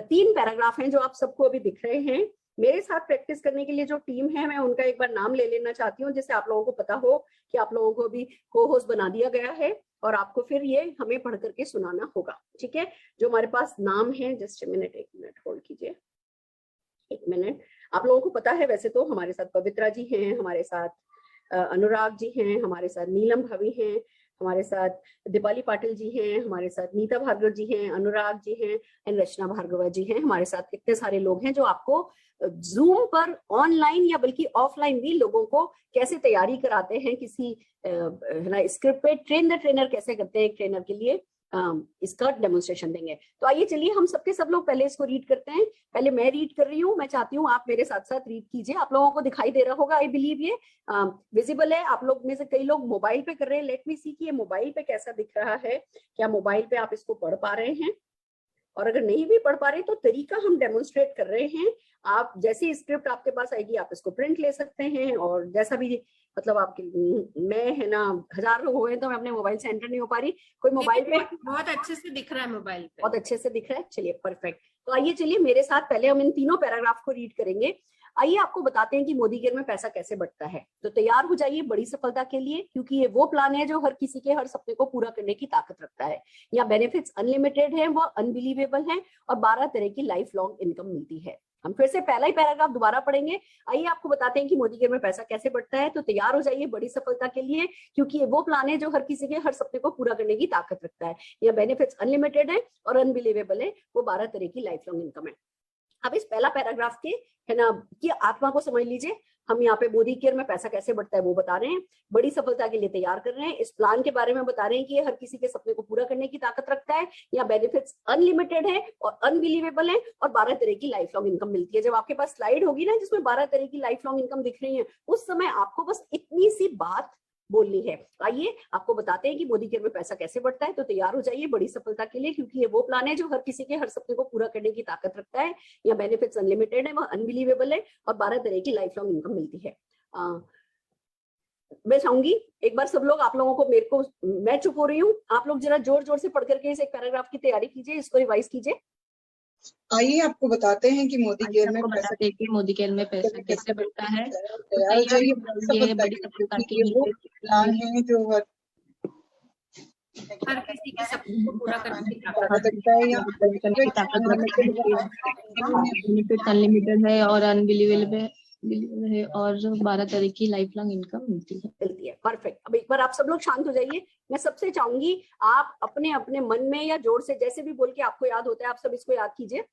3 पैराग्राफ हैं जो आप सबको अभी दिख रहे हैं। मेरे साथ प्रैक्टिस करने के लिए जो टीम है मैं उनका एक बार नाम ले लेना चाहती हूँ, जिससे आप लोगों को पता हो कि आप लोगों को भी को होस्ट बना दिया गया है और आपको फिर ये हमें पढ़ करके सुनाना होगा, ठीक है? जो हमारे पास नाम है, जस्ट मिनट, 1 मिनट होल्ड कीजिए, 1 मिनट। आप लोगों को पता है वैसे तो हमारे साथ पवित्रा जी हैं, हमारे साथ अनुराग जी हैं, हमारे साथ नीलम भाभी हैं, हमारे साथ दीपाली पाटिल जी हैं, हमारे साथ नीता भार्गव जी हैं, अनुराग जी हैं एंड रचना भार्गव जी हैं। हमारे साथ इतने सारे लोग हैं जो आपको जूम पर ऑनलाइन या बल्कि ऑफलाइन भी लोगों को कैसे तैयारी कराते हैं, किसी स्क्रिप्ट पे ट्रेन द ट्रेनर कैसे करते हैं एक ट्रेनर के लिए, इसका डेमोन्स्ट्रेशन देंगे। तो आइए चलिए हम सबके सब लोग पहले इसको रीड करते हैं। पहले मैं रीड कर रही हूँ, मैं चाहती हूँ आप मेरे साथ साथ रीड कीजिए। आप लोगों को दिखाई दे रहा होगा, आई बिलीव ये विजिबल है। आप लोग में से कई लोग मोबाइल पे कर रहे हैं, लेट मी सी कि ये मोबाइल पे कैसा दिख रहा है, क्या मोबाइल पे आप इसको पढ़ पा रहे हैं, और अगर नहीं भी पढ़ पा रहे तो तरीका हम डेमोन्स्ट्रेट कर रहे हैं। आप जैसी स्क्रिप्ट आपके पास आएगी आप इसको प्रिंट ले सकते हैं, और जैसा भी मतलब आपके, मैं है ना 1000 लोग हुए तो मैं अपने मोबाइल से एंटर नहीं हो पा रही। कोई मोबाइल पे बहुत अच्छे से दिख रहा है, मोबाइल पे बहुत अच्छे से दिख रहा है। चलिए परफेक्ट। तो आइए चलिए मेरे साथ पहले हम इन तीनों पैराग्राफ को रीड करेंगे। आइए आपको बताते हैं कि मोदी केयर में पैसा कैसे बढ़ता है। तो तैयार हो जाइए बड़ी सफलता के लिए, क्योंकि ये वो प्लान है जो हर किसी के हर सपने को पूरा करने की ताकत रखता है। यहाँ बेनिफिट्स अनलिमिटेड है, वो अनबिलीवेबल है, और 12 तरह की लाइफ लॉन्ग इनकम मिलती है। हम फिर से पहला ही पैराग्राफ दोबारा पढ़ेंगे। आइए आपको बताते हैं कि मोदी केयर में पैसा कैसे बढ़ता है। तो तैयार हो जाइए बड़ी सफलता के लिए, क्योंकि ये वो प्लान है जो हर किसी के हर सपने को पूरा करने की ताकत रखता है। यह बेनिफिट्स अनलिमिटेड है और अनबिलीवेबल है, वो 12 तरह की लाइफ लॉन्ग इनकम है। अब इस पहला पैराग्राफ के है ना कि आत्मा को समझ लीजिए। हम यहाँ पे मोदी केयर में पैसा कैसे बढ़ता है वो बता रहे हैं, बड़ी सफलता के लिए तैयार कर रहे हैं, इस प्लान के बारे में बता रहे हैं कि ये हर किसी के सपने को पूरा करने की ताकत रखता है, या बेनिफिट्स अनलिमिटेड है और अनबिलीवेबल है, और 12 तरह की लाइफ लॉन्ग इनकम मिलती है। जब आपके पास स्लाइड होगी ना जिसमें 12 तरह की लाइफ लॉन्ग इनकम दिख रही है, उस समय आपको बस इतनी सी बात बोलनी है। आइए आपको बताते हैं कि मोदी केयर में पैसा कैसे बढ़ता है। तो तैयार हो जाइए बड़ी सफलता के लिए, क्योंकि ये वो प्लान है जो हर किसी के हर सपने को पूरा करने की ताकत रखता है। या बेनिफिट्स अनलिमिटेड है, वह अनबिलीवेबल है, और 12 तरह की लाइफ लॉन्ग इनकम मिलती है। मैं चाहूंगी एक बार सब लोग, आप लोगों को, मेरे को, मैं चुप हो रही हूँ, आप लोग जरा जोर जोर से पढ़ करके इस एक पैराग्राफ की तैयारी कीजिए, इसको रिवाइज कीजिए। आइए आपको बताते हैं कि मोदी केयर में पैसा कैसे बढ़ता है। तैयार हो जाइए बड़ी सफलता के लिए, वो प्लान है जो हर किसी के सपने को पूरा करने की ताकत अनलिमिटेड है और अनबिलीवेबल है, और 12 तरह की लाइफ लॉन्ग इनकम मिलती है। परफेक्ट। अब एक बार आप सब लोग शांत हो जाइए। मैं सबसे चाहूंगी आप अपने अपने मन में या जोर से जैसे भी बोल के आपको याद होता है, आप सब इसको याद कीजिए।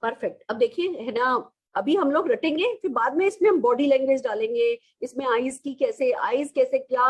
परफेक्ट। अब देखिए है ना, अभी हम लोग रटेंगे, फिर बाद में इसमें हम बॉडी लैंग्वेज डालेंगे, इसमें आईज कैसे क्या,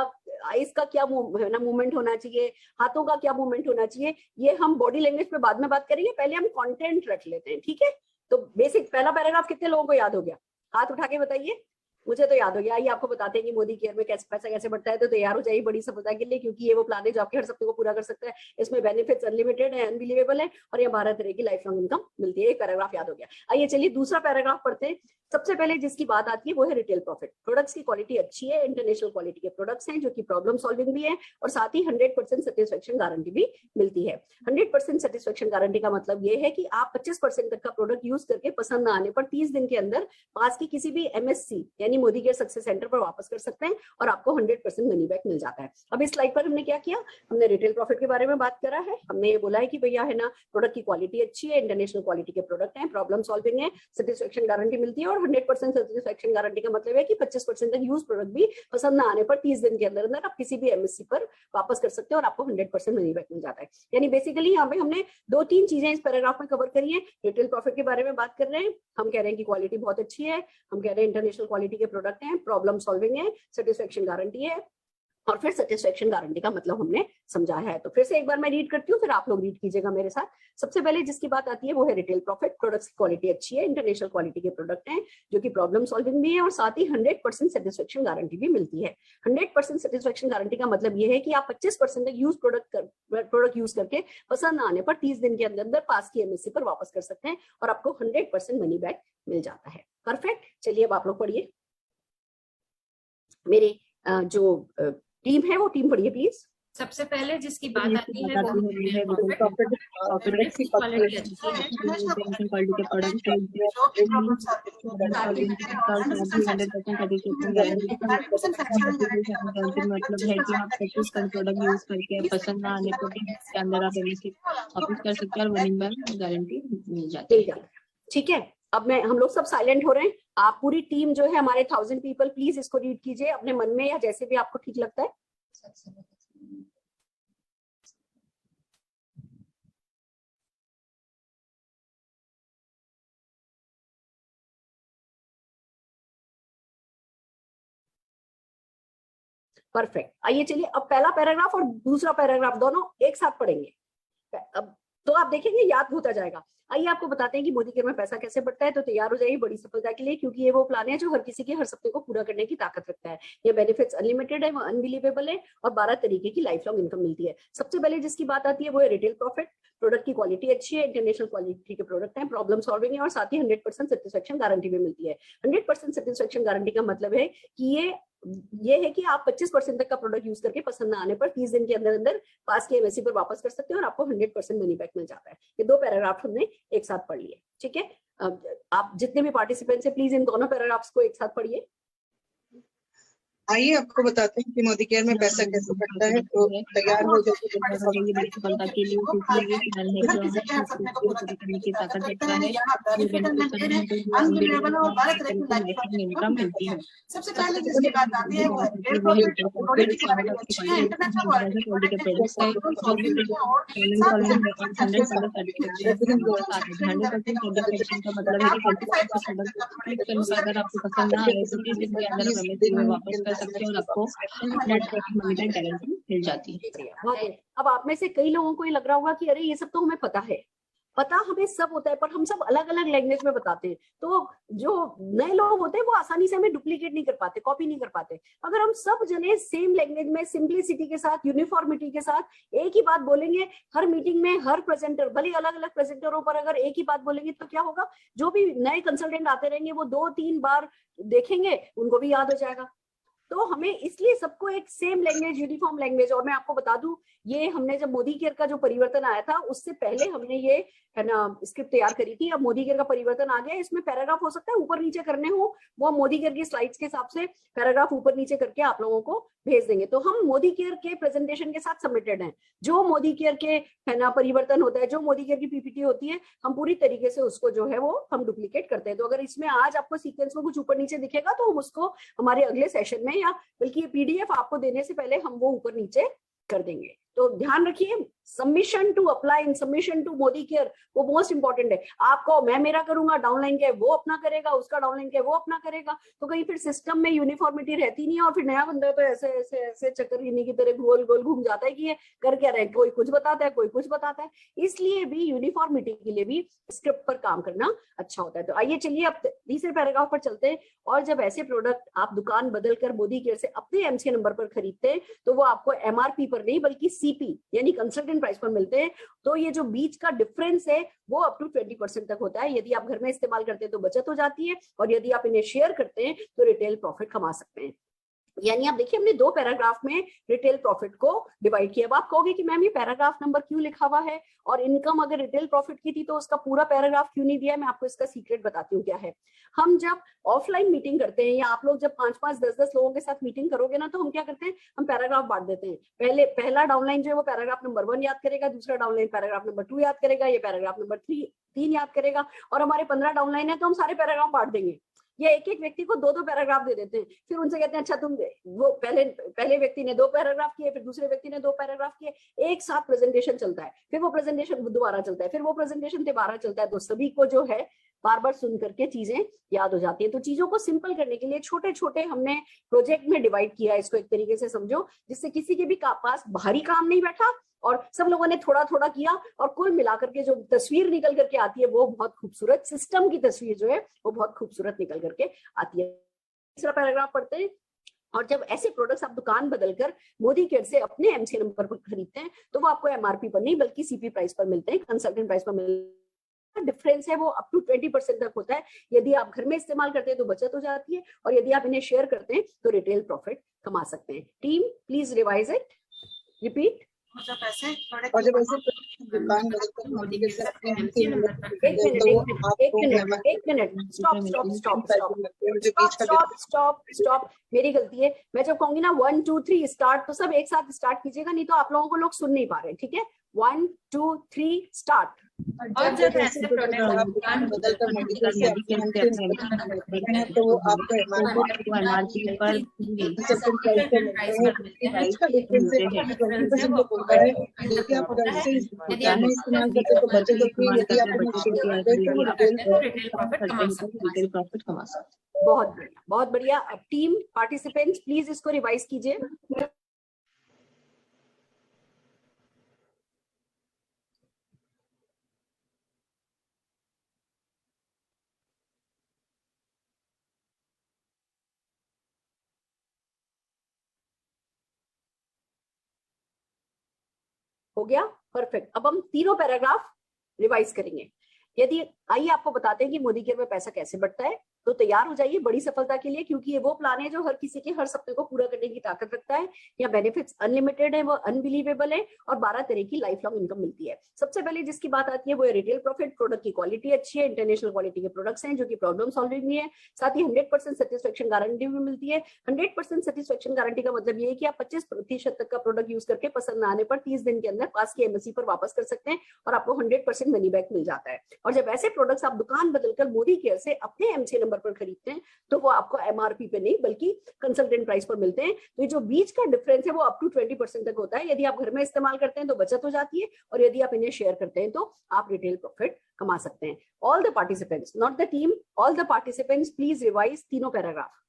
आईज का क्या है ना मूवमेंट होना चाहिए, हाथों का क्या मूवमेंट होना चाहिए, ये हम बॉडी लैंग्वेज पे बाद में बात करेंगे। पहले हम कंटेंट रट लेते हैं, ठीक है। तो बेसिक पहला पैराग्राफ कितने लोगों को याद हो गया? हाथ उठा के बताइए। मुझे तो याद हो गया। आइए आपको बताते हैं कि मोदी केयर में कैसे पैसा कैसे बढ़ता है। तो तैयार हो जाइए बड़ी सफलता के लिए, क्योंकि ये वो प्लान है जो आपके हर सपने को पूरा कर सकता है। इसमें बेनिफिट्स अनलिमिटेड है, अनबिलीवेबल है, और ये 12 तरह की लाइफ लॉन्ग इनकम मिलती है। एक पैराग्राफ याद हो गया। आइए चलिए दूसरा पैराग्राफ पढ़ते हैं। सबसे पहले जिसकी बात आती है वो है रिटेल प्रॉफिट। प्रोडक्ट्स की क्वालिटी अच्छी है, इंटरनेशनल क्वालिटी के प्रोडक्ट्स हैं जो कि प्रॉब्लम सॉल्विंग भी है, और साथ ही 100% सेटिस्फेक्शन गारंटी भी मिलती है। 100% सेटिस्फेक्शन गारंटी का मतलब ये है कि आप 25% तक का प्रोडक्ट यूज करके पसंद न आने पर 30 दिन के अंदर पास की किसी भी MSC यानी मोदी केयर सक्सेस सेंटर पर वापस कर सकते हैं, और आपको 100% मनी बैक मिल जाता है। अब इस स्लाइड पर हमने क्या किया, हमने रिटेल प्रॉफिट के बारे में बात करा है। हमने ये बोला है कि भैया है ना, प्रोडक्ट की क्वालिटी अच्छी है, इंटरनेशनल क्वालिटी के प्रोडक्ट हैं, प्रॉब्लम सॉल्विंग है, सेटिस्फेक्शन गारंटी मिलती है, और 100% सेटिस्फेक्शन गारंटी का मतलब है कि 25% तक यूज प्रोडक्ट भी पसंद ना आने पर 30 दिन के अंदर अंदर आप किसी भी MSC पर वापस कर सकते हो, और आपको 100% मनी बैक मिल जाता है। यानी बेसिकली यहाँ पे हमने 2-3 चीजें इस पैराग्राफ में कवर करी है। रिटेल प्रॉफिट के बारे में बात कर रहे हैं, हम कह रहे हैं कि क्वालिटी बहुत अच्छी है, हम कह रहे हैं इंटरनेशनल क्वालिटी के प्रोडक्ट हैं, प्रॉब्लम सॉल्विंग है, सेटिस्फेक्शन गारंटी है, और फिर सेटिस्फेक्शन गारंटी का मतलब हमने समझाया है। तो फिर से एक बार मैं रीड करती हूँ, फिर आप लोग रीड कीजिएगा मेरे साथ। सबसे पहले जिसकी बात आती है वो है रिटेल प्रॉफिट। प्रोडक्ट्स की क्वालिटी अच्छी है, इंटरनेशनल क्वालिटी के प्रोडक्ट हैं जो कि प्रॉब्लम सॉल्विंग भी है, और साथ ही 100% सेटिस्फेक्शन गारंटी भी मिलती है। 100% सेटिस्फेक्शन गारंटी का मतलब ये है कि आप 25% तक यूज प्रोडक्ट यूज करके पसंद आने पर 30 दिन के अंदर अंदर पास की MSC पर वापस कर सकते हैं, और आपको 100% मनी बैक मिल जाता है। परफेक्ट। चलिए अब आप लोग पढ़िए, मेरी जो टीम है वो टीम पढ़िए प्लीज। सबसे पहले जिसकी बात आती है वो है प्रॉफिट की क्वालिटी अच्छी है, क्वालिटी के प्रोडक्ट मतलब है कि आप 25 प्रोडक्ट यूज करके पसंद ना आने पर भी इसके अंदर आप एमएसपी वापस कर सकते हैं और विनिंग बैक गारंटी मिल जाती है। ठीक है, अब हम लोग सब साइलेंट हो रहे हैं। आप पूरी टीम जो है हमारे 1000 पीपल, प्लीज इसको रीड कीजिए अपने मन में या जैसे भी आपको ठीक लगता है। परफेक्ट। आइए चलिए, अब पहला पैराग्राफ और दूसरा पैराग्राफ दोनों एक साथ पढ़ेंगे। अब तो आप देखेंगे याद होता जाएगा। आइए आपको बताते हैं कि मोदी केयर में पैसा कैसे बढ़ता है। तो तैयार हो जाइए बड़ी सफलता के लिए, क्योंकि ये वो प्लान है जो हर किसी के हर सपने को पूरा करने की ताकत रखता है। ये बेनिफिट्स अनलिमिटेड है, वो अनबिलीवेबल है और 12 तरीके की लाइफ लॉन्ग इनकम मिलती है। सबसे पहले जिसकी बात आती है वो है रिटेल प्रॉफिट। प्रोडक्ट की क्वालिटी अच्छी है, इंटरनेशनल क्वालिटी के प्रोडक्ट है, प्रॉब्लम सॉल्विंग है और साथ ही 100% सेटिस्फेक्शन गारंटी भी मिलती है। 100% सेटिस्फेक्शन गारंटी का मतलब है कि ये है कि आप 25% तक का प्रोडक्ट यूज करके पसंद ना आने पर 30 दिन के अंदर अंदर पास के एमएससी पर वापस कर सकते हैं और आपको 100% मनी बैक मिल जाता है। ये दो पैराग्राफ हमने एक साथ पढ़ लिए, ठीक है। आप जितने भी पार्टिसिपेंट्स हैं प्लीज इन दोनों पैराग्राफ्स को एक साथ पढ़िए। आइए आपको बताते हैं कि मोदी केयर में पैसा कैसे बढ़ता है। तो तैयार हो जाइए सफलता के लिए, क्योंकि ये प्लान है जो करने की ताकत रखता है। इनकम मिलती है। सबसे पहले जिसकी बात आती है वो है क्वालिटी की अच्छी है, इंटरनेशनल क्वालिटी के प्रोडक्ट्स है अगर आपको पसंद ना आए तो 30 दिन के अंदर वापस कर सकते हैं और आपको net profit money back guarantee मिल जाती है। अब आप में से कई लोगों को ये लग रहा होगा कि अरे ये सब तो हमें पता है, पता हमें सब होता है, पर हम सब अलग अलग लैंग्वेज में बताते हैं। तो जो नए लोग होते हैं वो आसानी से हमें डुप्लीकेट नहीं कर पाते, कॉपी नहीं कर पाते। अगर हम सब जने सेम लैंग्वेज में सिंप्लिसिटी के साथ, यूनिफॉर्मिटी के साथ एक ही बात बोलेंगे हर मीटिंग में, हर प्रेजेंटर, भले अलग अलग प्रेजेंटरों पर अगर एक ही बात बोलेंगे तो क्या होगा, जो भी नए कंसल्टेंट आते रहेंगे वो 2-3 बार देखेंगे, उनको भी याद हो जाएगा। तो हमें इसलिए सबको एक सेम लैंग्वेज, यूनिफॉर्म लैंग्वेज। और मैं आपको बता दूं, ये हमने जब मोदी केयर का जो परिवर्तन आया था उससे पहले हमने ये है ना स्क्रिप्ट तैयार करी थी। अब मोदी केयर का परिवर्तन आ गया, इसमें पैराग्राफ हो सकता है ऊपर नीचे करने हो, वो मोदी केयर की स्लाइड्स के हिसाब से पैराग्राफ ऊपर नीचे करके आप लोगों को भेज देंगे। तो हम मोदी केयर के प्रेजेंटेशन के साथ सबमिटेड हैं। जो मोदी केयर के है ना परिवर्तन होता है, जो मोदी केयर की पीपीटी होती है, हम पूरी तरीके से उसको जो है वो हम डुप्लीकेट करते हैं। तो अगर इसमें आज आपको सीक्वेंस में कुछ ऊपर नीचे दिखेगा तो हम उसको हमारे अगले सेशन में, या बल्कि ये पीडीएफ आपको देने से पहले हम वो ऊपर नीचे कर देंगे। तो ध्यान रखिए, submission to apply in submission to Modi care वो मोस्ट इंपॉर्टेंट है। आपको मैं मेरा करूंगा, डाउनलाइन के वो अपना करेगा, उसका डाउनलाइन के वो अपना करेगा, तो कहीं फिर सिस्टम में यूनिफॉर्मिटी रहती नहीं है और फिर नया बंदा तो ऐसे ऐसे ऐसे चक्कर की तरह गोल गोल घूम जाता है कि ये कर क्या रहे, कोई कुछ बताता है, कोई कुछ बताता है। इसलिए भी यूनिफॉर्मिटी के लिए भी स्क्रिप्ट पर काम करना अच्छा होता है। तो आइए चलिए अब तीसरे पैराग्राफ पर चलते हैं। और जब ऐसे प्रोडक्ट आप दुकान बदल कर मोदी केयर से अपने एमसी नंबर पर खरीदते हैं तो वो आपको एमआरपी पर नहीं बल्कि सीपी यानी कंसल्टेंट प्राइस पर मिलते हैं। तो ये जो बीच का डिफरेंस है वो अप टू 20% तक होता है। यदि आप घर में इस्तेमाल करते हैं तो बचत हो जाती है, और यदि आप इन्हें शेयर करते हैं तो रिटेल प्रॉफिट कमा सकते हैं। यानी आप देखिए हमने 2 पैराग्राफ में रिटेल प्रॉफिट को डिवाइड किया। अब आप कहोगे कि मैम ये पैराग्राफ नंबर क्यों लिखा हुआ है, और इनकम अगर रिटेल प्रॉफिट की थी तो उसका पूरा पैराग्राफ क्यों नहीं दिया है। मैं आपको इसका सीक्रेट बताती हूँ क्या है। हम जब ऑफलाइन मीटिंग करते हैं या आप लोग जब 5-5, 10-10 लोगों के साथ मीटिंग करोगे ना, तो हम क्या करते हैं, हम पैराग्राफ बांट देते हैं। पहला डाउनलाइन जो है वो पैराग्राफ नंबर 1 याद करेगा, दूसरा डाउनलाइन पैराग्राफ नंबर 2 याद करेगा, ये पैराग्राफ नंबर 3 याद करेगा, और हमारे 15 डाउनलाइन है तो हम सारे पैराग्राफ बांट देंगे। या एक एक व्यक्ति को 2-2 पैराग्राफ दे देते हैं। फिर उनसे कहते हैं अच्छा तुम, वो पहले व्यक्ति ने 2 पैराग्राफ किए, फिर दूसरे व्यक्ति ने 2 पैराग्राफ किए, एक साथ प्रेजेंटेशन चलता है, फिर वो प्रेजेंटेशन दोबारा चलता है, फिर वो प्रेजेंटेशन दोबारा चलता है। तो सभी को जो है बार बार सुन करके चीजें याद हो जाती है। तो चीजों को सिंपल करने के लिए छोटे छोटे हमने प्रोजेक्ट में डिवाइड किया है इसको, एक तरीके से समझो, जिससे किसी के भी पास भारी काम नहीं बैठा और सब लोगों ने थोड़ा थोड़ा किया, और कुल मिलाकर के जो तस्वीर निकल करके आती है वो बहुत खूबसूरत, सिस्टम की तस्वीर जो है वो बहुत खूबसूरत निकल करके आती है। तीसरा पैराग्राफ पढ़ते हैं। और जब ऐसे प्रोडक्ट्स आप दुकान बदलकर मोदी केयर से अपने एमसी नंबर पर खरीदते हैं तो वो आपको एमआरपी पर नहीं बल्कि सीपी प्राइस पर मिलते हैं, कंसल्टेंट प्राइस पर मिलते हैं। डिफरेंस है वो अप टू 20% तक होता है। यदि आप घर में इस्तेमाल करते हैं तो बचत हो जाती है, और यदि आप इन्हें शेयर करते हैं तो रिटेल प्रॉफिट कमा सकते हैं। Team please revise it. Repeat. जब ऐसे थोड़े और जब ऐसे दुकान बदलकर मोदी के साथ अपने MC नंबर पर खरीदते हैं, तो एक मिनट, स्टॉप, मेरी गलती है। मैं जब कहूंगी ना 1 2 3 स्टार्ट, तो सब एक साथ स्टार्ट कीजिएगा, नहीं तो आप लोगों को लोग सुन नहीं पा रहे, ठीक है। 1 2 3 स्टार्ट। और जब ऐसे प्रोडक्ट आप दुकान बदलकर मोदी के साथ अपने MC नंबर पर खरीदते हैं, तो वो आपको MRP पर 70% प्राइस का डिफरेंस है 20% को बोलता है। यदि आप अगर से दुकान में इस्तेमाल करते हैं तो बचत होती है, यदि आप अपने शॉप में करते हैं तो रिटेल प्रॉफिट कमा सकते हैं। बहुत बढ़िया, बहुत बढ़िया। अब टीम पार्टिसिपेंट्स प्लीज इसको रिवाइज कीजिए। हो गया, परफेक्ट। अब हम तीनों पैराग्राफ रिवाइज करेंगे। यदि आइए आपको बताते हैं कि मोदी केयर में पैसा कैसे बढ़ता है, तो तैयार हो जाइए बड़ी सफलता के लिए, क्योंकि ये वो प्लान है जो हर किसी के हर सपने को पूरा करने की ताकत रखता है। यहाँ बेनिफिट्स अनलिमिटेड है, वो अनबिलीवेबल है, और 12 तरह की लाइफ लॉन्ग इनकम मिलती है। सबसे पहले जिसकी बात आती है वो है रिटेल प्रॉफिट। प्रोडक्ट की क्वालिटी अच्छी है, इंटरनेशनल क्वालिटी के प्रोडक्ट्स हैं जो कि प्रॉब्लम सॉल्विंग भी है, साथ ही 100% सेटिस्फेक्शन गारंटी भी मिलती है। 100% सेटिस्फेक्शन गारंटी का मतलब ये है कि आप 25% तक का प्रोडक्ट यूज करके पसंद ना आने पर 30 दिन के अंदर पास की MSC पर वापस कर सकते हैं और आपको 100% मनी बैक मिल जाता है। और जब ऐसे प्रोडक्ट्स आप दुकान बदलकर मोदी केयर से अपने MC नंबर पर खरीदते हैं तो वो आपको MRP पे नहीं बल्कि कंसल्टेंट प्राइस पर मिलते हैं। तो ये जो बीच का डिफरेंस है वो अप टू 20% तक होता है। यदि आप घर में इस्तेमाल करते हैं तो बचत हो जाती है, और यदि आप इन्हें शेयर करते हैं तो आप रिटेल प्रॉफिट कमा सकते हैं। All the participants, not the team, all the participants please revise तीनों पैराग्राफ।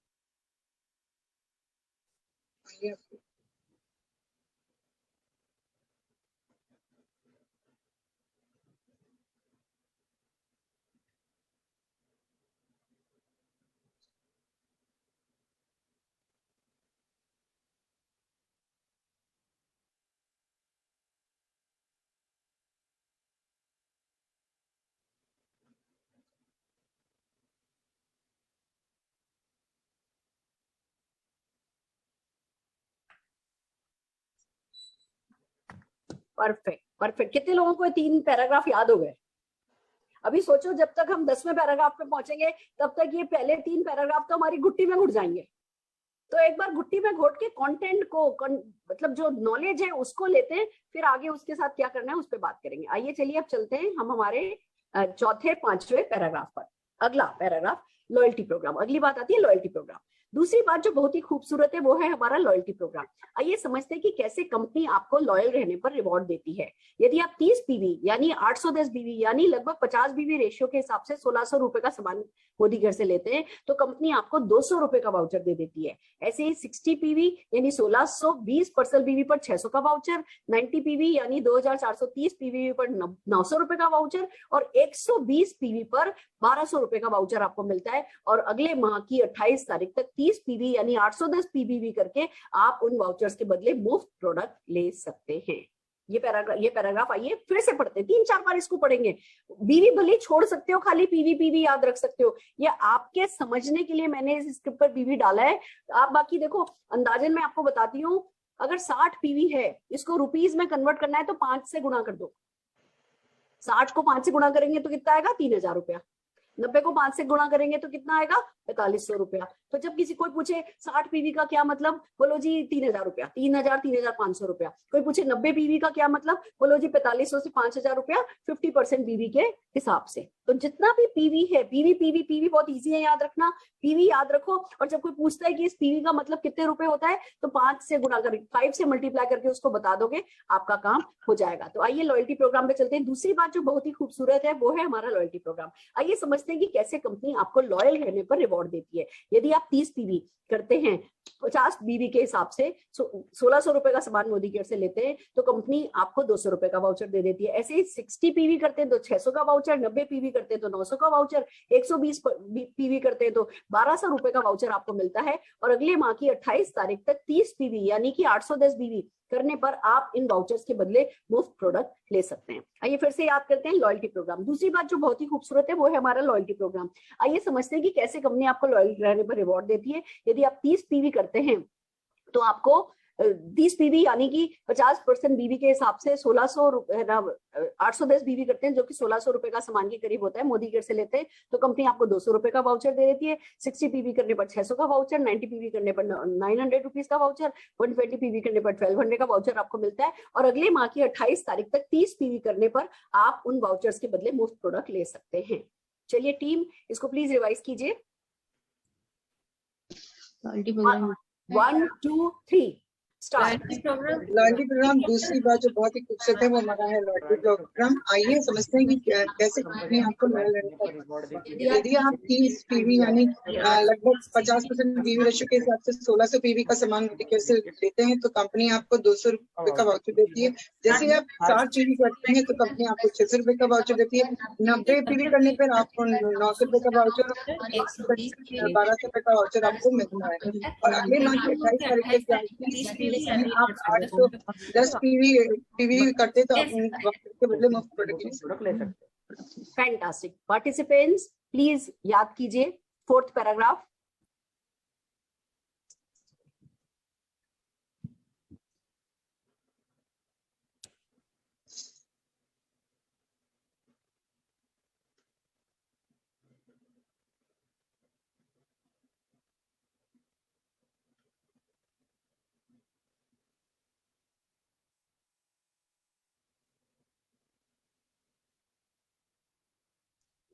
Perfect, perfect. कितने लोगों को ये 3 पैराग्राफ याद हो गए? अभी सोचो जब तक हम 10वें पैराग्राफ पे पहुंचेंगे तब तक ये पहले 3 पैराग्राफ तो हमारी गुट्टी में घुट जाएंगे। तो एक बार गुट्टी में घोट के कंटेंट को मतलब जो नॉलेज है उसको लेते हैं, फिर आगे उसके साथ क्या करना है उस पर बात करेंगे। आइए चलिए अब चलते हैं हम हमारे चौथे 5वें पैराग्राफ पर। अगला पैराग्राफ लॉयल्टी प्रोग्राम। अगली बात आती है लॉयल्टी प्रोग्राम। दूसरी बात जो बहुत ही खूबसूरत है वो है हमारा लॉयल्टी प्रोग्राम। आइए समझते हैं कि कैसे कंपनी आपको लॉयल रहने पर रिवॉर्ड देती है। यदि आप 30 PV यानी 810 BV यानी लगभग 50 BV रेशियो के हिसाब से 1600 रुपए का सामान मोदी केयर से लेते हैं तो कंपनी आपको 200 रुपए का वाउचर दे देती है। ऐसे ही 60 PV यानी 1600, 20 पर्सल BV पर 600 का वाउचर, 90 PV यानी 2430 PV पर 900 रुपए का वाउचर, और 120 PV पर 1200 रुपए का वाउचर आपको मिलता है। और अगले माह की 28 तारीख तक 30 PV यानी 810 PV करके आप उन वाउचर्स के बदले मुफ्त प्रोडक्ट ले सकते हैं। ये पैराग्राफ आइए फिर से पढ़ते हैं, 3-4 बार इसको पढ़ेंगे। बीवी भले छोड़ सकते हो, खाली PV याद रख सकते हो। ये आपके समझने के लिए मैंने इस स्क्रिप्ट पर PV डाला है। आप बाकी देखो अंदाजन मैं आपको बताती हूँ, अगर 60 PV है इसको रुपीज में कन्वर्ट करना है तो 5 से गुणा कर दो। 60 को 5 से गुणा करेंगे तो कितना आएगा? 3000 रुपया। 90 को 5 से गुणा करेंगे तो कितना आएगा? 4500 रुपया। तो जब किसी कोई पूछे 60 PV का क्या मतलब, बोलो जी 3000 रुपया, 3500 रुपया। कोई पूछे 90 PV का क्या मतलब, बोलो जी 4500 से 5000 रुपया 50% BV के हिसाब से। तो जितना भी PV है, PV बहुत इजी है याद रखना, PV याद रखो। और जब कोई पूछता है कि इस PV का मतलब कितने रुपए होता है तो 5 से गुणा कर 5 से मल्टीप्लाई करके उसको बता दोगे, आपका काम हो जाएगा। तो आइए लॉयल्टी प्रोग्राम पे चलते हैं। दूसरी बात जो बहुत ही खूबसूरत है वो है हमारा लॉयल्टी प्रोग्राम। आइए समझते हैं कि कैसे कंपनी आपको लॉयल रहने पर रिवॉर्ड देती है। यदि आप 30 PV करते हैं 50 BV के हिसाब से 1600 रुपए का सामान मोदी केयर से लेते हैं तो कंपनी आपको 200 रुपए का वाउचर दे देती है। ऐसे ही 60 PV करते हैं तो 600 का वाउचर, 90 PV करते हैं तो 900 का वाउचर, 120 PV करते हैं तो 1200 रुपए का वाउचर आपको मिलता है। और अगले माह की 28 तारीख तक 30 PV यानी कि 810 BV करने पर आप इन वाउचर्स के बदले मुफ्त प्रोडक्ट ले सकते हैं। आइए फिर से याद करते हैं लॉयल्टी प्रोग्राम। दूसरी बात जो बहुत ही खूबसूरत है वो है हमारा लॉयल्टी प्रोग्राम। आइए समझते हैं कि कैसे कंपनी आपको लॉयल रहने पर रिवॉर्ड देती है। यदि आप 30 PV करते हैं तो आपको 30 पीवी यानी कि 50% बीवी के हिसाब से 1600 है ना, 810 बीवी करते हैं जो कि 1600 रुपए का सामान के करीब होता है। मोदी केयर से लेते हैं तो कंपनी आपको 200 रुपए का वाउचर दे देती है। 60 पीवी करने पर 600 का वाउचर, 90 पीवी करने पर 900 रुपीज का वाउचर, 120 पीवी करने पर 1200 का वाउचर आपको मिलता है। और अगले माह की 28 तारीख तक 30 पीवी करने पर आप उन वाउचर्स के बदले मुफ्त प्रोडक्ट ले सकते हैं। चलिए टीम, इसको प्लीज रिवाइज कीजिए। 1 2 3 स्टार्ट। लॉयल्टी प्रोग्राम दूसरी बात जो बहुत ही खूबसूरत है वो हमारा है लॉयल्टी प्रोग्राम। आइए समझते हैं कि कैसे कंपनी आपको लॉयल रहने का। यदि आप 30 पीवी यानी लगभग 50% पीवी रेशियो के हिसाब से 1600 पीवी का सामान मोदी से लेते हैं तो कंपनी आपको 200 रुपए का वाउचर देती है। जैसे आप 4 पीवी करते हैं तो कंपनी आपको 600 रुपए का वाउचर देती है। 90 पीवी करने पर आपको 900 रुपए का वाउचर, 1200 रुपए का वाउचर आपको मिलता है। और अगले माह की 28 तारीख तक आप 810 पीवी करते तो आप के बदले मुफ्त प्रोडक्ट ले सकते। फैंटास्टिक। पार्टिसिपेंट्स प्लीज याद कीजिए 4th पैराग्राफ।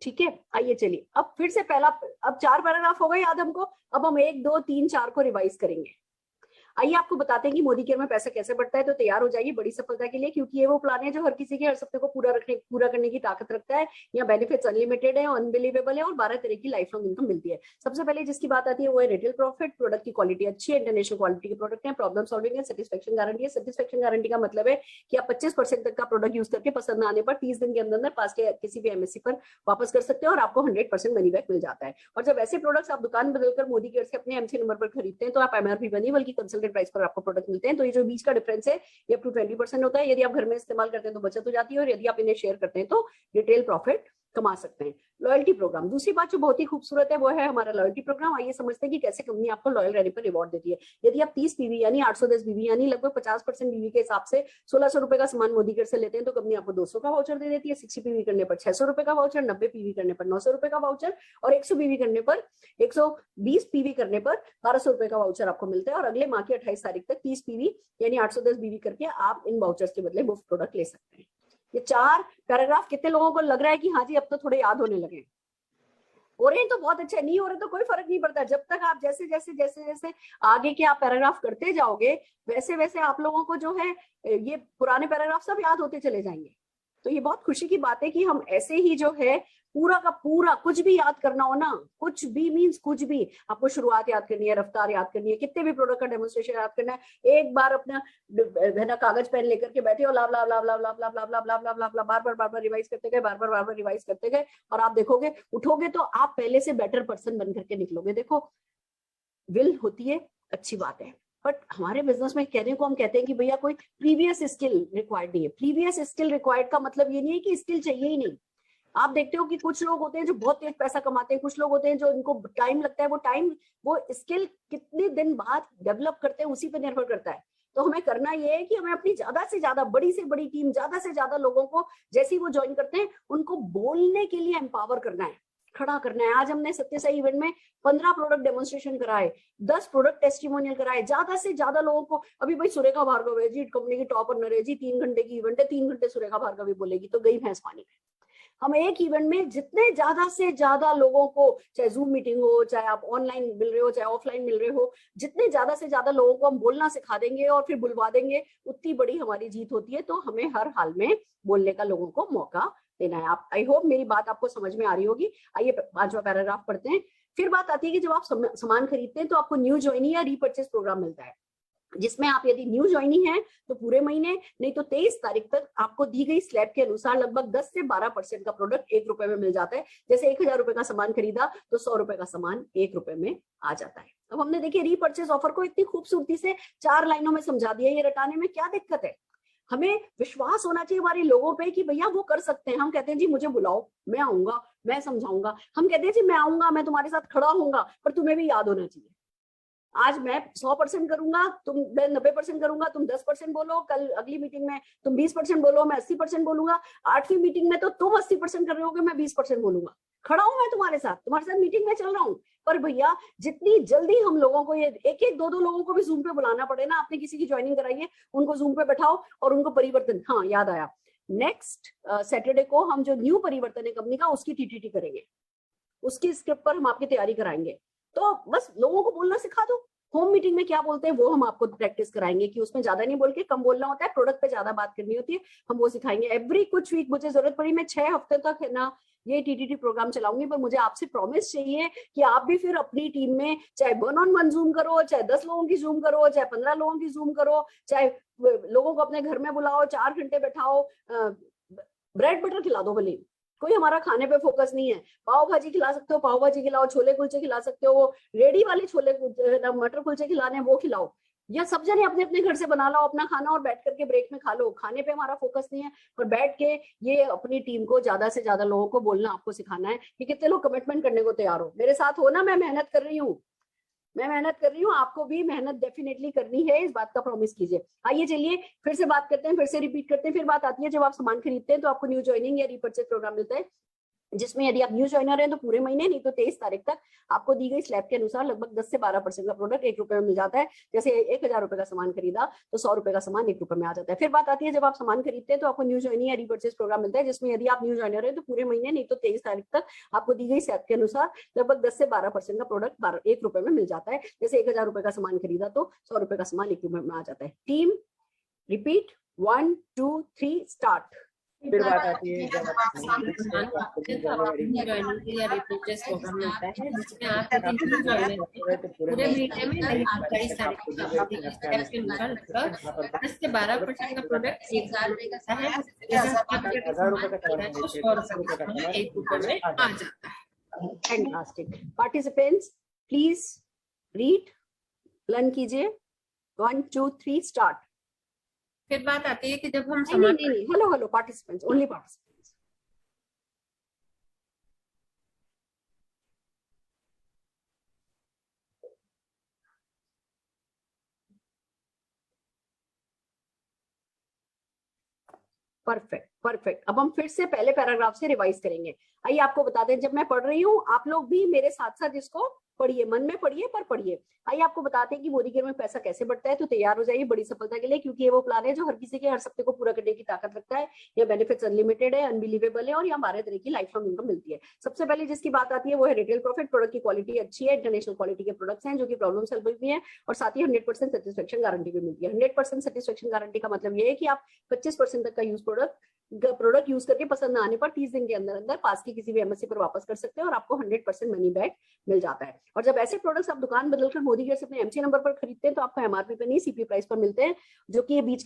ठीक है, आइए चलिए अब फिर से पहला, अब 4 पैराग्राफ हो गए याद हमको। अब हम 1 2 3 4 को रिवाइज करेंगे। आइए आपको बताते हैं कि मोदी केयर में पैसा कैसे बढ़ता है। तो तैयार हो जाइए बड़ी सफलता के लिए, क्योंकि ये वो प्लान है जो हर किसी के हर सप्ताह को पूरा करने की ताकत रखता है। यहाँ बेनिफिट्स अनलिमिटेड है, अनबिलीवेबल है और 12 तरह की लाइफ लॉन्ग इनकम मिलती है। सबसे पहले जिसकी बात आती है वो है रिटेल प्रॉफिट। प्रोडक्ट की क्वालिटी अच्छी है, इंटरनेशनल क्वालिटी के प्रोडक्ट है, प्रॉब्लम सॉल्विंग है, सेटिस्फेक्शन गारंटी है। सेटिस्फेक्शन गारंटी का मतलब है कि आप 25% तक का प्रोडक्ट यूज करके पसंद आने पर 30 दिन के अंदर पास के किसी भी एमएससी पर वापस कर सकते हैं और आपको 100% मनी बैक मिल जाता है। और जब ऐसे प्रोडक्ट्स आप दुकान बदलकर मोदी केयर से अपने एमसी नंबर पर खरीदते हैं तो आप एमआरपी पर नहीं बल्कि कंसल्टेंट प्राइस पर आपको प्रोडक्ट मिलते हैं। तो ये जो बीच का डिफरेंस है ये अप टू 20% होता है। यदि आप घर में इस्तेमाल करते हैं तो बचत हो जाती है और यदि आप इन्हें शेयर करते हैं तो रिटेल प्रॉफिट कमा सकते हैं। लॉयल्टी प्रोग्राम, दूसरी बात जो बहुत ही खूबसूरत है वो है हमारा लॉयल्टी प्रोग्राम। आइए समझते हैं कि कैसे कंपनी आपको लॉयल रहने पर रिवॉर्ड देती है। यदि आप 30 पीवी यानी 810 बीवी यानी लगभग 50% बीवी के हिसाब से 1600 रुपए का सामान मोदी केयर से लेते हैं तो कंपनी आपको 200 का वाउचर दे देती है। 60 पीवी करने पर 600 रुपए का वाउचर, 90 पीवी करने पर 900 रुपए का वाउचर और 100 पीवी करने पर 120 पीवी करने पर 1200 रुपए का वाउचर आपको मिलता है। और अगले माह की 28 तारीख तक 30 पीवी यानी 810 बीवी करके आप इन वाउचर्स के बदले मुफ्त प्रोडक्ट ले सकते हैं। ये 4 पैराग्राफ कितने लोगों को लग रहा है कि हाँ जी अब तो थोड़े याद होने लगे? हो रहे हैं तो बहुत अच्छे, नहीं हो रहे तो कोई फर्क नहीं पड़ता। जब तक आप जैसे जैसे जैसे जैसे आगे के आप पैराग्राफ करते जाओगे वैसे वैसे आप लोगों को जो है ये पुराने पैराग्राफ सब याद होते चले जाएंगे। तो ये बहुत खुशी की बात है कि हम ऐसे ही जो है पूरा का पूरा कुछ भी याद करना हो ना, कुछ भी मीन्स कुछ भी, आपको शुरुआत याद करनी है, रफ्तार याद करनी है, कितने भी प्रोडक्ट का डेमोन्स्ट्रेशन याद करना है, एक बार अपना है ना कागज पेन लेकर के बैठे और बार बार रिवाइज करते गए, बार बार रिवाइज करते गए और आप देखोगे उठोगे तो आप पहले से बेटर पर्सन बन करके निकलोगे। देखो विल होती है, अच्छी बात है, बट हमारे बिजनेस में कहने को हम कहते हैं कि भैया कोई प्रीवियस स्किल रिक्वायर्ड नहीं है। प्रीवियस स्किल रिक्वायर्ड का मतलब ये नहीं है कि स्किल चाहिए ही नहीं। आप देखते हो कि कुछ लोग होते हैं जो बहुत तेज पैसा कमाते हैं, कुछ लोग होते हैं जो इनको टाइम लगता है, वो स्किल कितने दिन बाद डेवलप करते हैं उसी पे निर्भर करता है। तो हमें करना ये है कि हमें अपनी ज्यादा से ज्यादा बड़ी से बड़ी टीम, ज्यादा से ज्यादा लोगों को जैसे ही वो ज्वाइन करते हैं उनको बोलने के लिए एम्पावर करना है, खड़ा करना है। आज हमने सत्य साई इवेंट में 15 प्रोडक्ट डेमोन्स्ट्रेशन कराए, 10 प्रोडक्ट टेस्टिमोनियल कराए, ज्यादा से ज्यादा लोगों को। अभी भाई सुरेखा भार्गव है जी, कंपनी की टॉप रनर है जी, 3 घंटे की इवेंट है, 3 घंटे सुरेखा भार्गव भी बोलेगी तो गई भैंस पानी में। हम एक इवेंट में जितने ज्यादा से ज्यादा लोगों को, चाहे जूम मीटिंग हो, चाहे आप ऑनलाइन मिल रहे हो, चाहे ऑफलाइन मिल रहे हो, जितने ज्यादा से ज्यादा लोगों को हम बोलना सिखा देंगे और फिर बुलवा देंगे उतनी बड़ी हमारी जीत होती है। तो हमें हर हाल में बोलने का लोगों को मौका देना है। आप, आई होप मेरी बात आपको समझ में आ रही होगी। आइए 5वां पैराग्राफ पढ़ते हैं। फिर बात आती है कि जब आप सामान खरीदते हैं तो आपको न्यू ज्वाइनी या रीपर्चेस प्रोग्राम मिलता है, जिसमें आप यदि न्यू ज्वाइनी है तो पूरे महीने, नहीं तो 23 तारीख तक आपको दी गई स्लैब के अनुसार लगभग 10 से 12% का प्रोडक्ट 1 रुपए में मिल जाता है। जैसे 1000 रुपए का सामान खरीदा तो 100 रुपए का सामान 1 रुपए में आ जाता है। अब हमने देखिए रीपर्चेस ऑफर को इतनी खूबसूरती से 4 लाइनों में समझा दिया। ये रटाने में क्या दिक्कत है? हमें विश्वास होना चाहिए हमारे लोगों पे कि भैया वो कर सकते हैं। हम कहते हैं जी मुझे बुलाओ, मैं आऊंगा, मैं समझाऊंगा। हम कहते हैं जी मैं आऊंगा, मैं तुम्हारे साथ खड़ा होऊंगा, पर तुम्हें भी याद होना चाहिए। आज मैं 100% करूंगा, मैं 90% करूंगा, तुम 10% बोलो, कल अगली मीटिंग में तुम 20% बोलो, मैं 80% बोलूंगा, 8वीं मीटिंग में तो तुम 80% कर रहे होगे, मैं 20% बोलूंगा। खड़ा हूं मैं तुम्हारे साथ मीटिंग में चल रहा हूँ। पर भैया जितनी जल्दी हम लोगों को ये एक एक दो लोगों को भी जूम पे बुलाना पड़े ना, आपने किसी की ज्वाइनिंग कराई है, उनको जूम पे बैठाओ और उनको परिवर्तन, हाँ याद आया, नेक्स्ट सैटरडे को हम जो न्यू परिवर्तन है कंपनी का, उसकी टीटीटी करेंगे, उसकी स्क्रिप्ट पर हम आपकी तैयारी कराएंगे। तो बस लोगों को बोलना सिखा दो। होम मीटिंग में क्या बोलते हैं वो हम आपको प्रैक्टिस कराएंगे कि उसमें ज्यादा नहीं बोल के कम बोलना होता है, प्रोडक्ट पे ज्यादा बात करनी होती है, हम वो सिखाएंगे। एवरी कुछ वीक मुझे जरूरत पड़ी, मैं 6 हफ्ते तक है ना ये टीटीटी प्रोग्राम चलाऊंगी, पर मुझे आपसे प्रॉमिस चाहिए कि आप भी फिर अपनी टीम में चाहे 1-on-1 जूम करो, चाहे 10 लोगों की जूम करो, चाहे 15 लोगों की जूम करो, चाहे लोगों को अपने घर में बुलाओ, 4 घंटे बैठाओ, ब्रेड बटर खिला दो, भले कोई हमारा खाने पे फोकस नहीं है, पाव भाजी खिला सकते हो, पाव भाजी खिलाओ, छोले कुलचे खिला सकते हो, वो रेडी वाले छोले मटर कुलचे खिलाने वो खिलाओ, या सब जने अपने अपने घर से बना लो अपना खाना और बैठ करके ब्रेक में खा लो। खाने पे हमारा फोकस नहीं है, पर बैठ के ये अपनी टीम को ज्यादा से ज्यादा लोगों को बोलना आपको सिखाना है कि कितने लोग कमिटमेंट करने को तैयार हो, मेरे साथ हो ना, मैं मेहनत कर रही हूँ, आपको भी मेहनत डेफिनेटली करनी है, इस बात का प्रॉमिस कीजिए। आइए चलिए फिर से बात करते हैं, फिर से रिपीट करते हैं। फिर बात आती है जब आप सामान खरीदते हैं तो आपको न्यू ज्वाइनिंग या रीपर्चेज प्रोग्राम मिलता है, जिसमें यदि आप न्यू ज्वाइनर हैं तो पूरे महीने, नहीं तो 23 तारीख तक आपको दी गई स्लैब के अनुसार लगभग 10 से 12% का प्रोडक्ट 1 रुपए में मिल जाता है। जैसे 1000 रुपए का सामान खरीदा तो 100 रुपए का सामान 1 रुपए में आ जाता है। फिर बात आती है जब आप सामान खरीदते हैं तो आपको न्यू ज्वाइनिंग या रीपर्चेज प्रोग्राम मिलता है, जिसमें यदि आप न्यू ज्वाइनर है तो पूरे महीने, नहीं तो 23 तारीख तक आपको दी गई स्लैब के अनुसार लगभग 10 से 12% का प्रोडक्ट 1 रुपए में मिल जाता है। जैसे 1000 रुपए का सामान खरीदा तो 100 रुपए का सामान 1 रुपए में आ जाता है। Team repeat, 1 2 3 start. फिर बात आती है जब आप ज्वाइनिंग या रिपर्चेज प्रोग्राम मिलता है, जिसमें आप पूरे महीने में 28 तारीख के अनुसार 10 से 12% का प्रोडक्ट 1000 रुपए का है, 1000 रुपए का 100 रुपए का 1 रुपए में आ जाता है। Fantastic. Participants please read, learn कीजिए। 1 2 3 स्टार्ट। फिर बात आती है कि जब हम नहीं, hello participants, only participants. Perfect. अब हम फिर से पहले पैराग्राफ से रिवाइज करेंगे। आइए आपको बता दें, जब मैं पढ़ रही हूँ आप लोग भी मेरे साथ साथ इसको पढ़िए, मन में पढ़िए पर पढ़िए। आइए आपको बताते हैं कि मोदी केयर में पैसा कैसे बढ़ता है, तो तैयार हो जाइए बड़ी सफलता के लिए, क्योंकि ये वो प्लान है जो हर किसी के हर सप्ताह को पूरा करने की ताकत रखता है। ये बेनिफिट्स अनलिमिटेड है, अनबिलीवेबल है और यहाँ 12 तरह की लाइफ लॉन्ग इनकम मिलती है। सबसे पहले जिसकी बात आती है वो है रिटेल प्रॉफिट। प्रोडक्ट की क्वालिटी अच्छी है, इंटरनेशनल क्वालिटी के प्रोडक्ट्स हैं जो कि प्रॉब्लम सॉल्विंग भी है, और साथ ही 100% सेटिस्फेक्शन गारंटी भी मिलती है। 100% सेटिस्फेक्शन गारंटी का मतलब ये है कि आप 25% तक का प्रोडक्ट यूज करके पसंद ना आने पर 30 दिन के अंदर अंदर पास की किसी भी एमएससी पर वापस कर सकते हैं और आपको 100% मनी बैक मिल जाता है। और जब ऐसे प्रोडक्ट्स आप दुकान बदलकर मोदी केयर से अपने एमसी नंबर पर खरीदते हैं तो आपको एमआरपी पे नहीं सीपी प्राइस पर मिलते हैं, जो कि ये बीच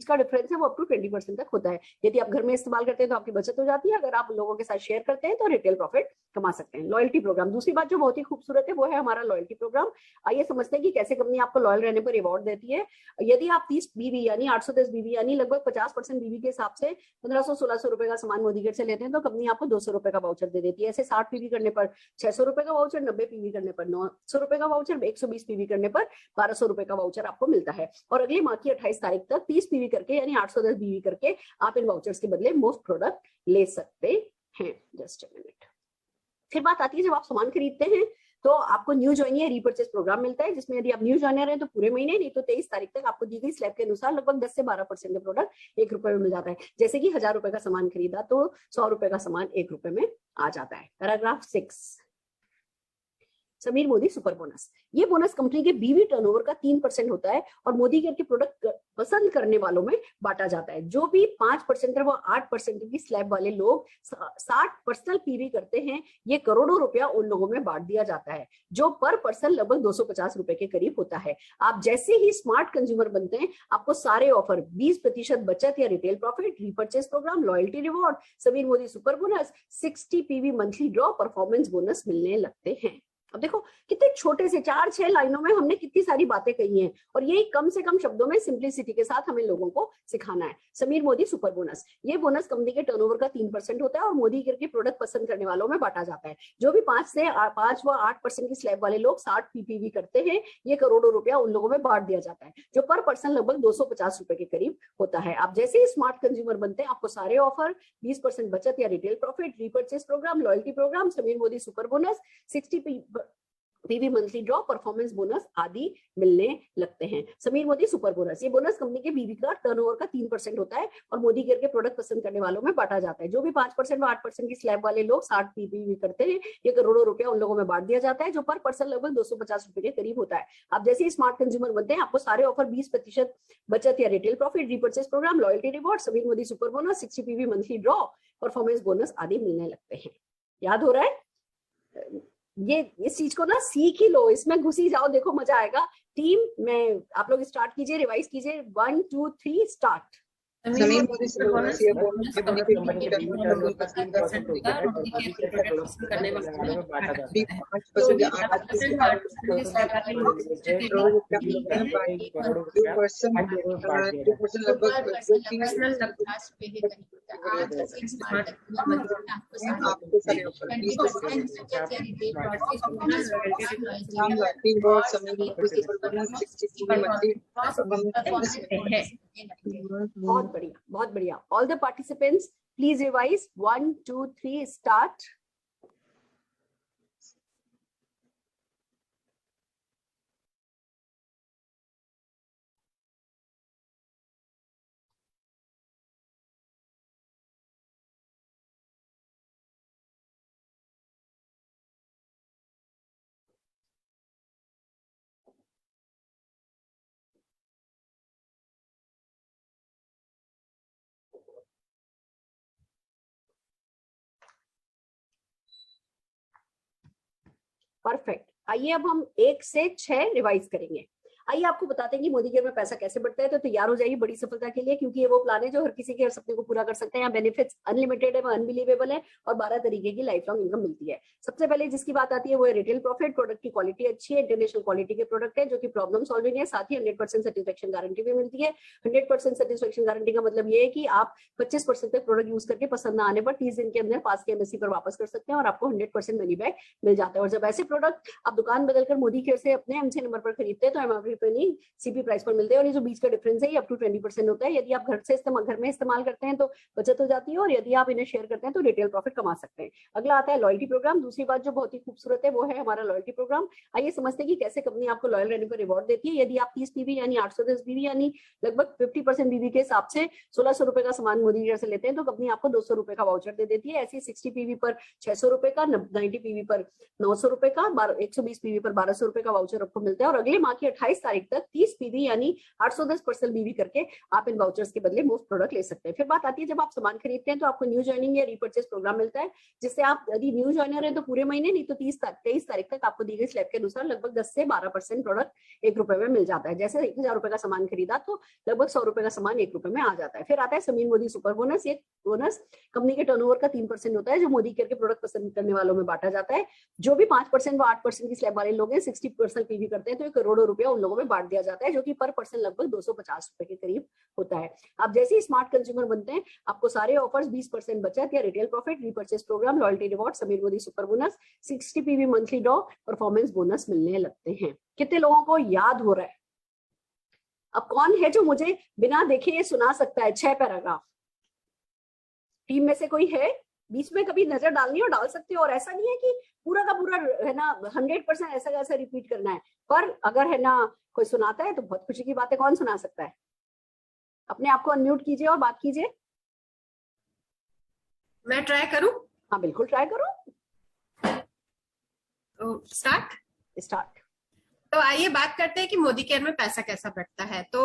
का डिफरेंस है वो अप टू 20% तक होता है। यदि आप घर में इस्तेमाल करते हैं तो आपकी बचत हो जाती है, अगर आप लोगों के साथ शेयर करते हैं तो रिटेल प्रॉफिट कमा सकते हैं। लॉयल्टी प्रोग्राम, दूसरी बात जो बहुत ही खूबसूरत है वो है हमारा लॉयल्टी प्रोग्राम। आइए समझते हैं कि कैसे कंपनी आपको लॉयल रहने पर रिवॉर्ड देती है। यदि आप 30 बीवी यानी 810 बीवी यानी लगभग 50% बीवी के हिसाब से 1500-1600 रुपए का सामान मोदी केयर से लेते हैं तो कंपनी आपको 200 रुपए का वाउचर दे देती है। ऐसे 60 पीवी करने पर 600 रुपए का वाउचर, 90 पीवी करने पर 900 रुपए का वाउचर, 120 पीवी करने पर 1200 रुपए का वाउचर आपको मिलता है। और अगले माह की 28 तारीख तक 30 पीवी करके यानी 810 बीवी करके आप इन वाउचर्स के बदले मोस्ट प्रोडक्ट ले सकते हैं। Just a minute. फिर बात आती है जब आप सामान खरीदते हैं तो आपको न्यू ज्वाइनिंग या रीपर्चेज प्रोग्राम मिलता है, जिसमें यदि आप न्यू ज्वाइनर हैं तो पूरे महीने, नहीं तो 23 तारीख तक आपको दी गई स्लैब के अनुसार लगभग 10 से 12% का प्रोडक्ट 1 रुपए में मिल जाता है। जैसे कि 1000 रुपए का सामान खरीदा तो 100 रुपए का सामान 1 रुपए में आ जाता है। Paragraph 6, Sameer Modi super bonus. ये बोनस कंपनी के बीवी टर्नओवर का 3% होता है और मोदी केयर के प्रोडक्ट पसंद करने वालों में बांटा जाता है। जो भी 5% है वो 8% की स्लैब वाले लोग 60 पर्सनल पीवी करते हैं, ये करोड़ों रुपया उन लोगों में बांट दिया जाता है, जो पर पर्सन लगभग 250 रुपए के करीब होता है। आप जैसे ही स्मार्ट कंज्यूमर बनते हैं आपको सारे ऑफर 20% बचत या retail profit, repurchase programme, loyalty reward, Sameer Modi super bonus, 60 PV monthly draw, performance bonus मिलने लगते हैं। अब देखो कितने छोटे से 4-6 लाइनों में हमने कितनी सारी बातें कही हैं, और यही कम से कम शब्दों में सिंप्लिसिटी के साथ हमें लोगों को सिखाना है। समीर मोदी सुपर बोनस, ये बोनस कंपनी के टर्नओवर का 3% होता है और मोदी केयर के प्रोडक्ट पसंद करने वालों में बांटा जाता है। जो भी 5 व 8% की स्लैब वाले लोग 60 पीपीवी करते हैं, ये करोड़ों रुपया उन लोगों में बांट दिया जाता है, जो पर पर्सन लगभग 250 रुपए के करीब होता है। आप जैसे ही स्मार्ट कंज्यूमर बनते हैं, आपको सारे ऑफर, 20% बचत या retail profit, repurchase programme, loyalty programme, Sameer Modi super bonus, 60 PV monthly draw, performance bonus आदि मिलने लगते हैं। समीर मोदी सुपर बोनस, ये बोनस कंपनी के बीवी का टर्नओवर का 3% होता है और मोदी केयर के प्रोडक्ट पसंद करने वालों में बांटा जाता है। जो भी 5% व 8% की स्लैब वाले लोग 60 पीपीवी करते हैं, ये करोड़ों रुपया उन लोगों में बांट दिया जाता है, जो पर पर्सन लगभग 250 रुपए के करीब होता है। आप जैसे ही स्मार्ट कंज्यूमर बनते हैं, आपको सारे ऑफर, 20% बचत या retail profit, repurchase programme, loyalty reward, Sameer Modi super bonus, 60 PV monthly draw, performance bonus आदि मिलने लगते हैं। याद हो रहा है? ये इस चीज को ना सीख ही लो, इसमें घुसी जाओ, देखो मजा आएगा। टीम में आप लोग स्टार्ट कीजिए, रिवाइज कीजिए। 1 2 3 start. Sameer Modi super bonus ये बोनस कंपनी के करने वालों में बांटा जाता है। 5% या 8% लगभग बहुत बढ़िया, बहुत बढ़िया। All the participants please revise. 1 2 3 start. Perfect. आइए अब हम 1 से 6 रिवाइज करेंगे। आइए आपको बताते हैं कि मोदी केयर में पैसा कैसे बढ़ता है। तो तैयार हो जाइए बड़ी सफलता के लिए, क्योंकि ये वो प्लान है जो हर किसी के हर सपने को पूरा कर सकते हैं। यहाँ बेनिफिट्स अनलिमिटेड है, अनबिलीवेबल है और 12 तरीके की लाइफ लॉन्ग इनकम मिलती है। सबसे पहले जिसकी बात आती है वो है रिटेल प्रॉफिट। प्रोडक्ट की क्वालिटी अच्छी है, इंटरनेशनल क्वालिटी के प्रोडक्ट है जो कि प्रॉब्लम सॉल्विंग है, साथ ही 100% सेटिस्फेक्शन गारंटी भी मिलती है। 100% सेटिस्फेक्शन गारंटी का मतलब ये है कि आप 25% तक प्रोडक्ट यूज करके पसंद ना आने पर 30 दिन के अंदर पास के एमएससी पर वापस कर सकते हैं और आपको 100% मनी बैक मिल जाता है। और जब ऐसे प्रोडक्ट आप दुकान बदलकर मोदी केयर से अपने एमसी नंबर पर खरीदते हैं तो एमआरपी पर नहीं सीपी प्राइस पर मिलते हैं। और ये जो बीच का डिफरेंस है ये अप टू 20% होता है। यदि आप घर में इस्तेमाल करते हैं तो बचत हो जाती है, और यदि आप इन्हें शेयर करते हैं तो रिटेल प्रॉफिट कमा सकते हैं। अगला आता है लॉयल्टी प्रोग्राम। दूसरी बात जो बहुत ही खूबसूरत है वो है हमारा लॉयल्टी प्रोग्राम। आइए समझते हैं कि कैसे कंपनी आपको लॉयल रहने पर रिवॉर्ड देती है। यदि आप 30 पीवी यानी 810 पीवी यानी लगभग 50% बीवी के हिसाब से 1600 रुपए का सामान मोदी केयर से लेते हैं तो कंपनी आपको 200 रुपए का वाउचर दे देती है। ऐसी 60 पीवी पर 600 रुपए का, 90 पीवी पर 900 रुपए का, 120 पीवी पर 1200 रुपए का वाउचर आपको मिलता है। और अगले माह की 28 तारीख तक 30 पीवी यानी 810% बीवी करके आप इन वाउचर्स के बदले मोस्ट प्रोडक्ट ले सकते हैं। फिर बात आती है जब आप सामान खरीदते हैं तो आपको न्यू ज्वाइनिंग या रीपर्चेस प्रोग्राम मिलता है, जिससे आप यदि न्यू ज्वाइनर है तो पूरे महीने, नहीं तो 23 तारीख तक आपको दी गई स्लैब के अनुसार लगभग 10 से 12% प्रोडक्ट 1 रुपए में मिल जाता है। जैसे 1000 रुपए का सामान खरीदा तो लगभग 100 रुपए का सामान 1 रुपए में आ जाता है। फिर आता है समीर मोदी सुपर बोनस। ये बोनस कंपनी के टर्नओवर का 3% होता है जो मोदी केयर के प्रोडक्ट पसंद करने वालों में बांटा जाता है। जो भी 5% व 8% की स्लैब वाले लोग हैं 60% पीवी करते हैं तो 1 करोड़ रुपया उन लोगों में बांट दिया जाता है, जो कि पर पर्सन लगभग 250 रुपए के करीब होता है। आप जैसे ही स्मार्ट कंज्यूमर बनते हैं आपको सारे ऑफर्स, 20% बचत या retail profit, repurchase programme, loyalty reward, Sameer Modi super bonus, 60 PV monthly draw, performance bonus मिलने लगते हैं। कितने लोगों को याद हो रहा है? अब कौन है जो मुझे बिना देखे ये सुना सकता है 6 पैराग्राफ? टीम में से कोई है? बीच में कभी नजर डालनी हो डाल सकते हो। और ऐसा नहीं है कि पूरा का पूरा है ना 100% ऐसा कैसा रिपीट करना है, पर अगर है ना कोई सुनाता है तो बहुत खुशी की बात है। कौन सुना सकता है? अपने आप को अनम्यूट कीजिए और बात कीजिए। मैं ट्राई करूं? हाँ बिल्कुल ट्राई करो। स्टार्ट। तो आइए बात करते हैं कि मोदी केयर में पैसा कैसा बढ़ता है। तो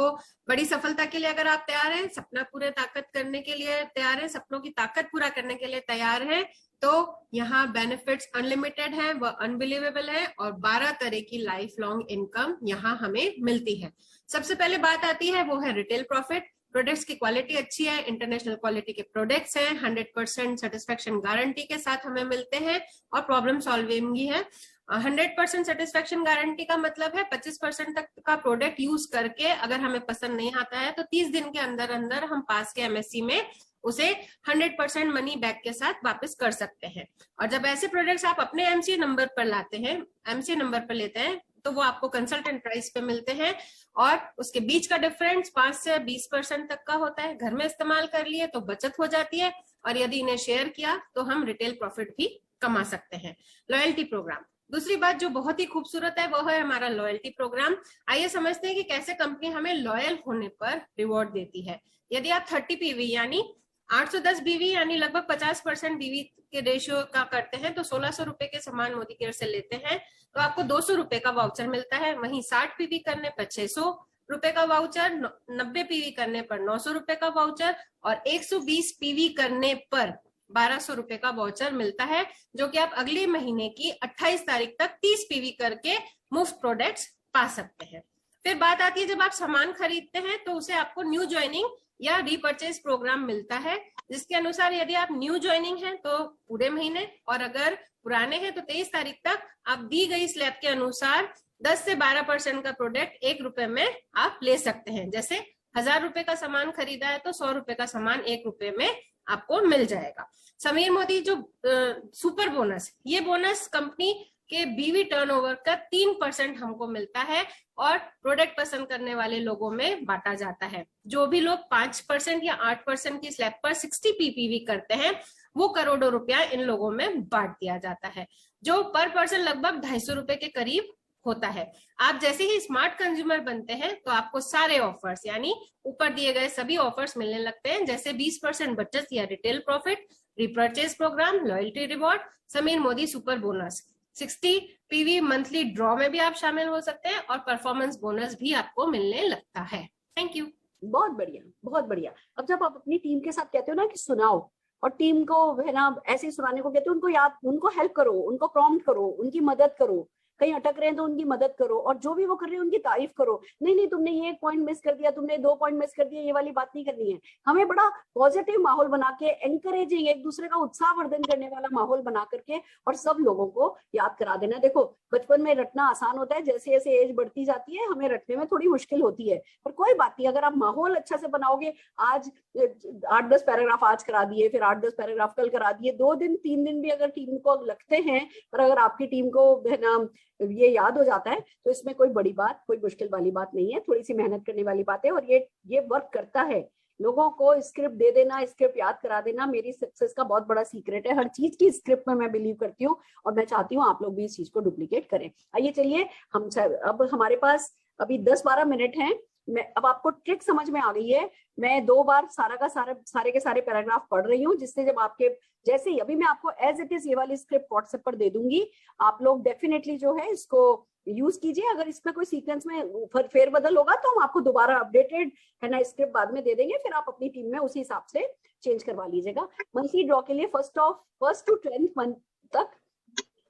बड़ी सफलता के लिए अगर आप तैयार हैं, सपना पूरे ताकत करने के लिए तैयार हैं, सपनों की ताकत पूरा करने के लिए तैयार हैं, तो यहाँ बेनिफिट्स अनलिमिटेड है, वह अनबिलीवेबल है और 12 तरह की लाइफ लॉन्ग इनकम यहाँ हमें मिलती है। सबसे पहले बात आती है वो है रिटेल प्रॉफिट। प्रोडक्ट्स की क्वालिटी अच्छी है, इंटरनेशनल क्वालिटी के प्रोडक्ट्स हैं, 100% सेटिस्फेक्शन गारंटी के साथ हमें मिलते हैं और प्रॉब्लम सॉल्विंग ही है। 100% सेटिस्फेक्शन गारंटी का मतलब है 25% तक का प्रोडक्ट यूज करके अगर हमें पसंद नहीं आता है तो 30 दिन के अंदर अंदर हम पास के एमएससी में उसे 100% मनी बैक के साथ वापस कर सकते हैं। और जब ऐसे प्रोडक्ट्स आप अपने एमसीए नंबर पर लाते हैं, एमसीए नंबर पर लेते हैं, तो वो आपको कंसल्टेंट प्राइस पे मिलते हैं और उसके बीच का डिफरेंस 5 से 20% तक का होता है। घर में इस्तेमाल कर लिए तो बचत हो जाती है और यदि इन्हें शेयर किया तो हम रिटेल प्रॉफिट भी कमा सकते हैं। लॉयल्टी प्रोग्राम, दूसरी बात जो बहुत ही खूबसूरत है वो है हमारा लॉयल्टी प्रोग्राम। आइए समझते हैं कि कैसे कंपनी हमें लॉयल होने पर रिवॉर्ड देती है। यदि आप 30 पीवी यानी 810 बीवी यानी लगभग 50% बीवी के रेशियो का करते हैं तो 1600 रुपए के सामान मोदी केयर से लेते हैं तो आपको 200 रुपए का वाउचर मिलता है। वहीं 60 पीवी करने पर 600 रुपए का वाउचर, 90 पीवी करने पर 900 रुपए का वाउचर और 120 पीवी करने पर 1200 रुपए का वाउचर मिलता है, जो कि आप अगले महीने की 28 तारीख तक 30 पीवी करके मुफ्त प्रोडक्ट्स पा सकते हैं। फिर बात आती है जब आप सामान खरीदते हैं तो उसे आपको न्यू ज्वाइनिंग या रीपर्चेज प्रोग्राम मिलता है, जिसके अनुसार यदि आप न्यू ज्वाइनिंग हैं तो पूरे महीने और अगर पुराने हैं तो 23 तारीख तक आप दी गई स्लैब के अनुसार 10 से 12% का प्रोडक्ट 1 रुपए में आप ले सकते हैं। जैसे 1000 रुपए का सामान खरीदा है तो 100 रुपए का सामान 1 रुपए में आपको मिल जाएगा। समीर मोदी जो सुपर बोनस, ये बोनस कंपनी के बीवी टर्नओवर का 3% हमको मिलता है और प्रोडक्ट पसंद करने वाले लोगों में बांटा जाता है। जो भी लोग 5% या 8% की स्लैब पर 60 पीपीवी करते हैं वो करोड़ों रुपया इन लोगों में बांट दिया जाता है, जो पर पर्सन लगभग 250 रुपए के करीब होता है। आप जैसे ही स्मार्ट कंज्यूमर बनते हैं तो आपको सारे ऑफर्स यानी ऊपर दिए गए सभी ऑफर्स मिलने लगते हैं, जैसे 20% बचत या retail profit, repurchase programme, loyalty reward, Sameer Modi super bonus, 60 PV monthly draw में भी आप शामिल हो सकते हैं और परफॉर्मेंस बोनस भी आपको मिलने लगता है। Thank you. बहुत बढ़िया, बहुत बढ़िया। अब जब आप अपनी टीम के साथ कहते हो ना कि सुनाओ, और टीम को है ना ऐसे ही सुनाने को कहते हो, उनको याद, उनको हेल्प करो, उनको प्रॉम्प्ट करो, उनकी मदद करो, कहीं अटक रहे हैं तो उनकी मदद करो और जो भी वो कर रहे हैं उनकी तारीफ करो। नहीं नहीं तुमने ये पॉइंट मिस कर दिया, तुमने 2 पॉइंट मिस कर दिया, ये वाली बात नहीं करनी है। हमें बड़ा पॉजिटिव माहौल बना के, एंकरेजिंग, एक दूसरे का उत्साह वर्धन करने वाला माहौल बना करके और सब लोगों को याद करा देना। देखो बचपन में रटना आसान होता है, जैसे जैसे एज बढ़ती जाती है हमें रटने में थोड़ी मुश्किल होती है, पर कोई बात नहीं, अगर आप माहौल अच्छा से बनाओगे, आज 8-10 पैराग्राफ आज करा दिए, फिर 8-10 पैराग्राफ कल करा दिए, 2 दिन 3 दिन भी अगर टीम को लगते हैं, पर अगर आपकी टीम को है ना ये याद हो जाता है तो इसमें कोई बड़ी बात, कोई मुश्किल वाली बात नहीं है, थोड़ी सी मेहनत करने वाली बात है और ये वर्क करता है। लोगों को स्क्रिप्ट दे देना, स्क्रिप्ट याद करा देना मेरी सक्सेस का बहुत बड़ा सीक्रेट है। हर चीज की स्क्रिप्ट में मैं बिलीव करती हूँ और मैं चाहती हूँ आप लोग भी इस चीज को डुप्लीकेट करें। आइए चलिए, हम अब हमारे पास अभी 10-12 मिनट हैं। अब आपको ट्रिक समझ में आ गई है। मैं 2 बार सारे के सारे पैराग्राफ पढ़ रही हूँ, जिससे जब आपके जैसे ही अभी मैं आपको एज इट इज ये वाली स्क्रिप्ट व्हाट्सएप पर दे दूंगी, आप लोग डेफिनेटली जो है इसको यूज कीजिए। अगर इसमें कोई सीक्वेंस में फेरबदल होगा तो हम आपको दोबारा अपडेटेड है ना स्क्रिप्ट बाद में दे देंगे, फिर आप अपनी टीम में उसी हिसाब से चेंज करवा लीजिएगा। मंथली ड्रॉ के लिए 1st to 10th मंथ तक,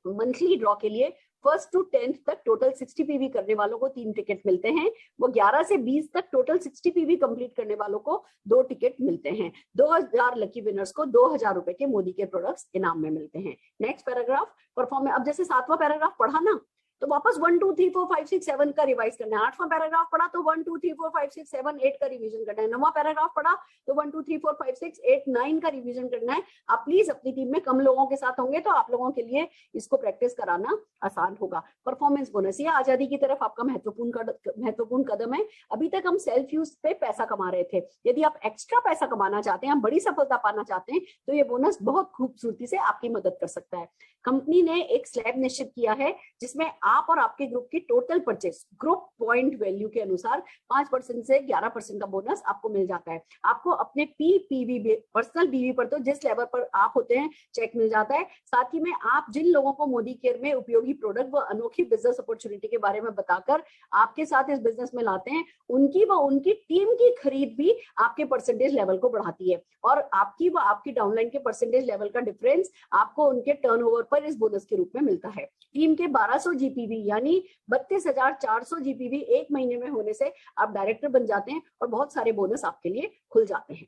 मंथली ड्रॉ के लिए 1st to 10th तक टोटल 60 पीवी करने वालों को 3 टिकट मिलते हैं। वो 11 से 20 तक टोटल 60 पीवी कंप्लीट करने वालों को 2 टिकट मिलते हैं। 2000 लकी विनर्स को 2000 रुपए के मोदी के प्रोडक्ट्स इनाम में मिलते हैं। Next paragraph perform. अब जैसे 7वां पैराग्राफ पढ़ा ना तो वापस 1 2 3 4 5 6 7 का रिवाइज करना है। 8वां पैराग्राफ पढ़ा तो 1 2 3 4 5 6 7 8 का रिवीजन करना है। 9वां पैराग्राफ पढ़ा तो 1 2 3 4 5 6 8 9 का रिवीजन करना है। आप प्लीज अपनी टीम में कम लोगों के साथ होंगे तो आप लोगों के लिए इसको प्रैक्टिस कराना आसान होगा। परफॉर्मेंस बोनस, ये आजादी की तरफ आपका महत्वपूर्ण कदम है। अभी तक हम सेल्फ यूज पे पैसा कमा रहे थे, यदि आप एक्स्ट्रा पैसा कमाना चाहते हैं, हम बड़ी सफलता पाना चाहते हैं, तो ये बोनस बहुत खूबसूरती से आपकी मदद कर सकता है। कंपनी ने एक स्लैब निश्चित किया है जिसमें आप और आपके ग्रुप की total purchase group point value के अनुसार 5% से 11% का बोनस आपको मिल जाता है। आपको अपने पीपीवी पर्सनल बीवी पर तो जिस लेवल पर आप होते हैं चेक मिल जाता है। साथ ही में आप जिन लोगों को मोदी केयर में उपयोगी प्रोडक्ट व अनोखी बिजनेस अपॉर्चुनिटी के बारे में बताकर आपके साथ इस बिजनेस में लाते हैं, उनकी व उनकी टीम की खरीद भी आपके परसेंटेज लेवल को बढ़ाती है और आपकी व आपकी डाउनलाइन के परसेंटेज लेवल का डिफरेंस आपको उनके टर्नओवर पर इस बोनस के रूप में मिलता है। टीम के 1200 जीपीवी यानी 32,400 जीपीवी 1 महीने में होने से आप डायरेक्टर बन जाते हैं और बहुत सारे बोनस आपके लिए खुल जाते हैं।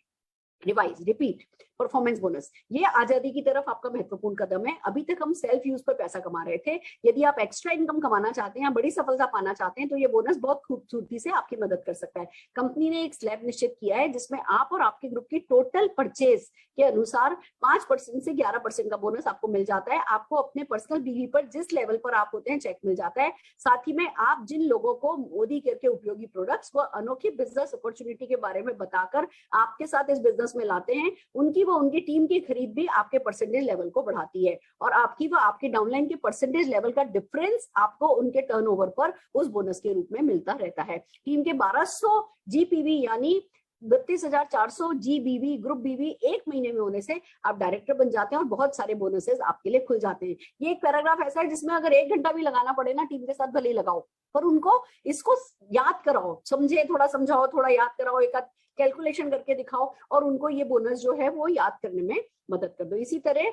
Revise, repeat. परफॉर्मेंस बोनस, ये आजादी की तरफ आपका महत्वपूर्ण कदम है। अभी तक हम सेल्फ यूज पर पैसा कमा रहे थे, यदि आप एक्स्ट्रा इनकम कमाना चाहते हैं, बड़ी सफलता पाना चाहते हैं, तो ये बोनस बहुत खूबसूरती से आपकी मदद कर सकता है। कंपनी ने एक स्लैब निश्चित किया है जिसमें आप और आपके ग्रुप की टोटल परचेज के अनुसार 5% से 11% का बोनस आपको मिल जाता है। आपको अपने पर्सनल बीवी पर जिस लेवल पर आप होते हैं चेक मिल जाता है। साथ ही में आप जिन लोगों को मोदी केयर के उपयोगी प्रोडक्ट्स व अनोखी बिजनेस अपॉर्चुनिटी के बारे में बताकर आपके साथ इस बिजनेस में लाते हैं, उनकी व उनकी टीम की खरीद भी आपके परसेंटेज लेवल को बढ़ाती है और आपकी व आपके डाउनलाइन के परसेंटेज लेवल का डिफरेंस आपको उनके टर्नओवर पर उस बोनस के रूप में मिलता रहता है। टीम के 1200 जीपीवी यानी 32,400 जीबीवी ग्रुप बीवी एक महीने में होने से आप डायरेक्टर बन जाते हैं और बहुत सारे बोनसेस आपके लिए खुल जाते हैं। ये एक पैराग्राफ ऐसा है जिसमें अगर 1 घंटा भी लगाना पड़े ना टीम के साथ भले ही लगाओ, पर उनको इसको याद कराओ, समझे, थोड़ा समझाओ, थोड़ा याद कराओ, एक कैलकुलेशन करके दिखाओ और उनको ये बोनस जो है वो याद करने में मदद कर दो। इसी तरह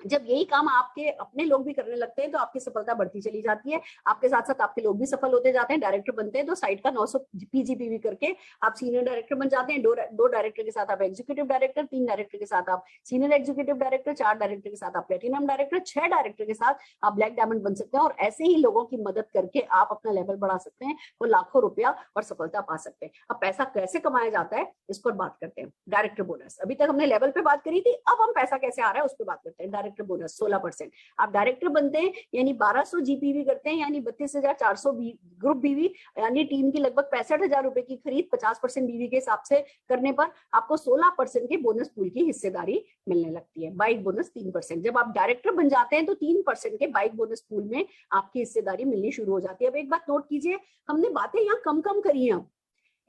जब यही काम आपके अपने लोग भी करने लगते हैं तो आपकी सफलता बढ़ती चली जाती है, आपके साथ साथ आपके लोग भी सफल होते जाते हैं, डायरेक्टर बनते हैं तो साइड का 900 पीजीपीवी करके आप सीनियर डायरेक्टर बन जाते हैं। दो डायरेक्टर के साथ आप एग्जीक्यूटिव डायरेक्टर, 3 डायरेक्टर के साथ आप सीनियर एग्जीक्यूटिव डायरेक्टर, 4 डायरेक्टर के साथ आप प्लेटिनम डायरेक्टर, 6 डायरेक्टर के साथ आप ब्लैक डायमंड बन सकते हैं और ऐसे ही लोगों की मदद करके आप अपना लेवल बढ़ा सकते हैं, वो लाखों रुपया और सफलता पा सकते हैं। अब पैसा कैसे कमाया जाता है इस पर बात करते हैं। डायरेक्टर बोनस, अभी तक हमने लेवल पे बात करी थी, अब हम पैसा कैसे आ रहा है उस पर बात करते हैं। Director bonus 16%। आप डायरेक्टर बनते हैं यानी 1200 जीपीवी करते हैं यानी 32,400 ग्रुप बीवी यानी टीम की लगभग 65,000 रुपए की खरीद 50% बीवी के हिसाब से करने पर आपको 16% के बोनस पूल की हिस्सेदारी मिलने लगती है। Bike bonus 3%। जब आप डायरेक्टर बन जाते हैं तो 3% के बाइक बोनस पूल में आपकी हिस्सेदारी मिलनी शुरू हो जाती है। अब एक बात नोट कीजिए, हमने बातें यहाँ कम कम करी हैं।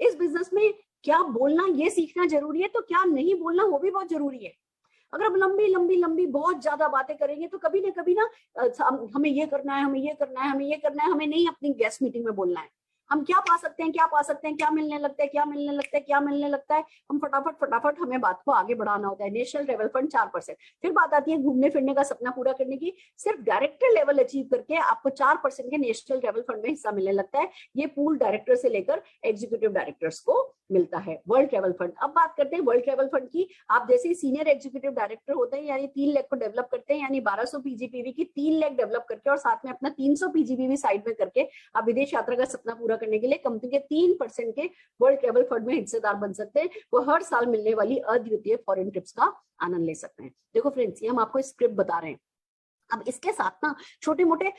इस बिजनेस में क्या बोलना ये सीखना जरूरी है, तो क्या नहीं बोलना वो भी बहुत जरूरी है। अगर हम लंबी लंबी लंबी बहुत ज्यादा बातें करेंगे तो कभी ना कभी ना हमें ये करना है, हमें ये करना है, हमें ये करना है, हमें नहीं अपनी गेस्ट मीटिंग में बोलना है। हम क्या पा सकते हैं, क्या पा सकते हैं, क्या मिलने लगता है, क्या मिलने लगता है, क्या मिलने लगता है, हम फटाफट हमें बात को आगे बढ़ाना होता है। National level fund 4%। फिर बात आती है घूमने फिरने का सपना पूरा करने की। सिर्फ डायरेक्टर लेवल अचीव करके आपको 4% के नेशनल लेवल फंड में हिस्सा मिलने लगता है। ये पूल डायरेक्टर से लेकर एग्जीक्यूटिव डायरेक्टर्स को मिलता है। वर्ल्ड ट्रेवल फंड, अब बात करते हैं वर्ल्ड ट्रेवल फंड की। आप जैसे ही सीनियर एग्जीक्यूटिव डायरेक्टर होते हैं यानी 3 लाख को डेवलप करते हैं यानी 1200 पीजीपीवी की 3 लाख डेवलप करके और साथ में अपना 300 पीजीपीवी साइड में करके आप विदेश यात्रा का सपना पूरा करने के लिए कंपनी के 3% के वर्ल्ड ट्रेवल फंड में हिस्सेदार बन सकते हैं। वो हर साल मिलने वाली अद्वितीय फॉरेन ट्रिप्स का आनंद ले सकते हैं। देखो फ्रेंड्स, ये हम आपको स्क्रिप्ट बता रहे हैं। अब इसके साथ ना छोटे मोटे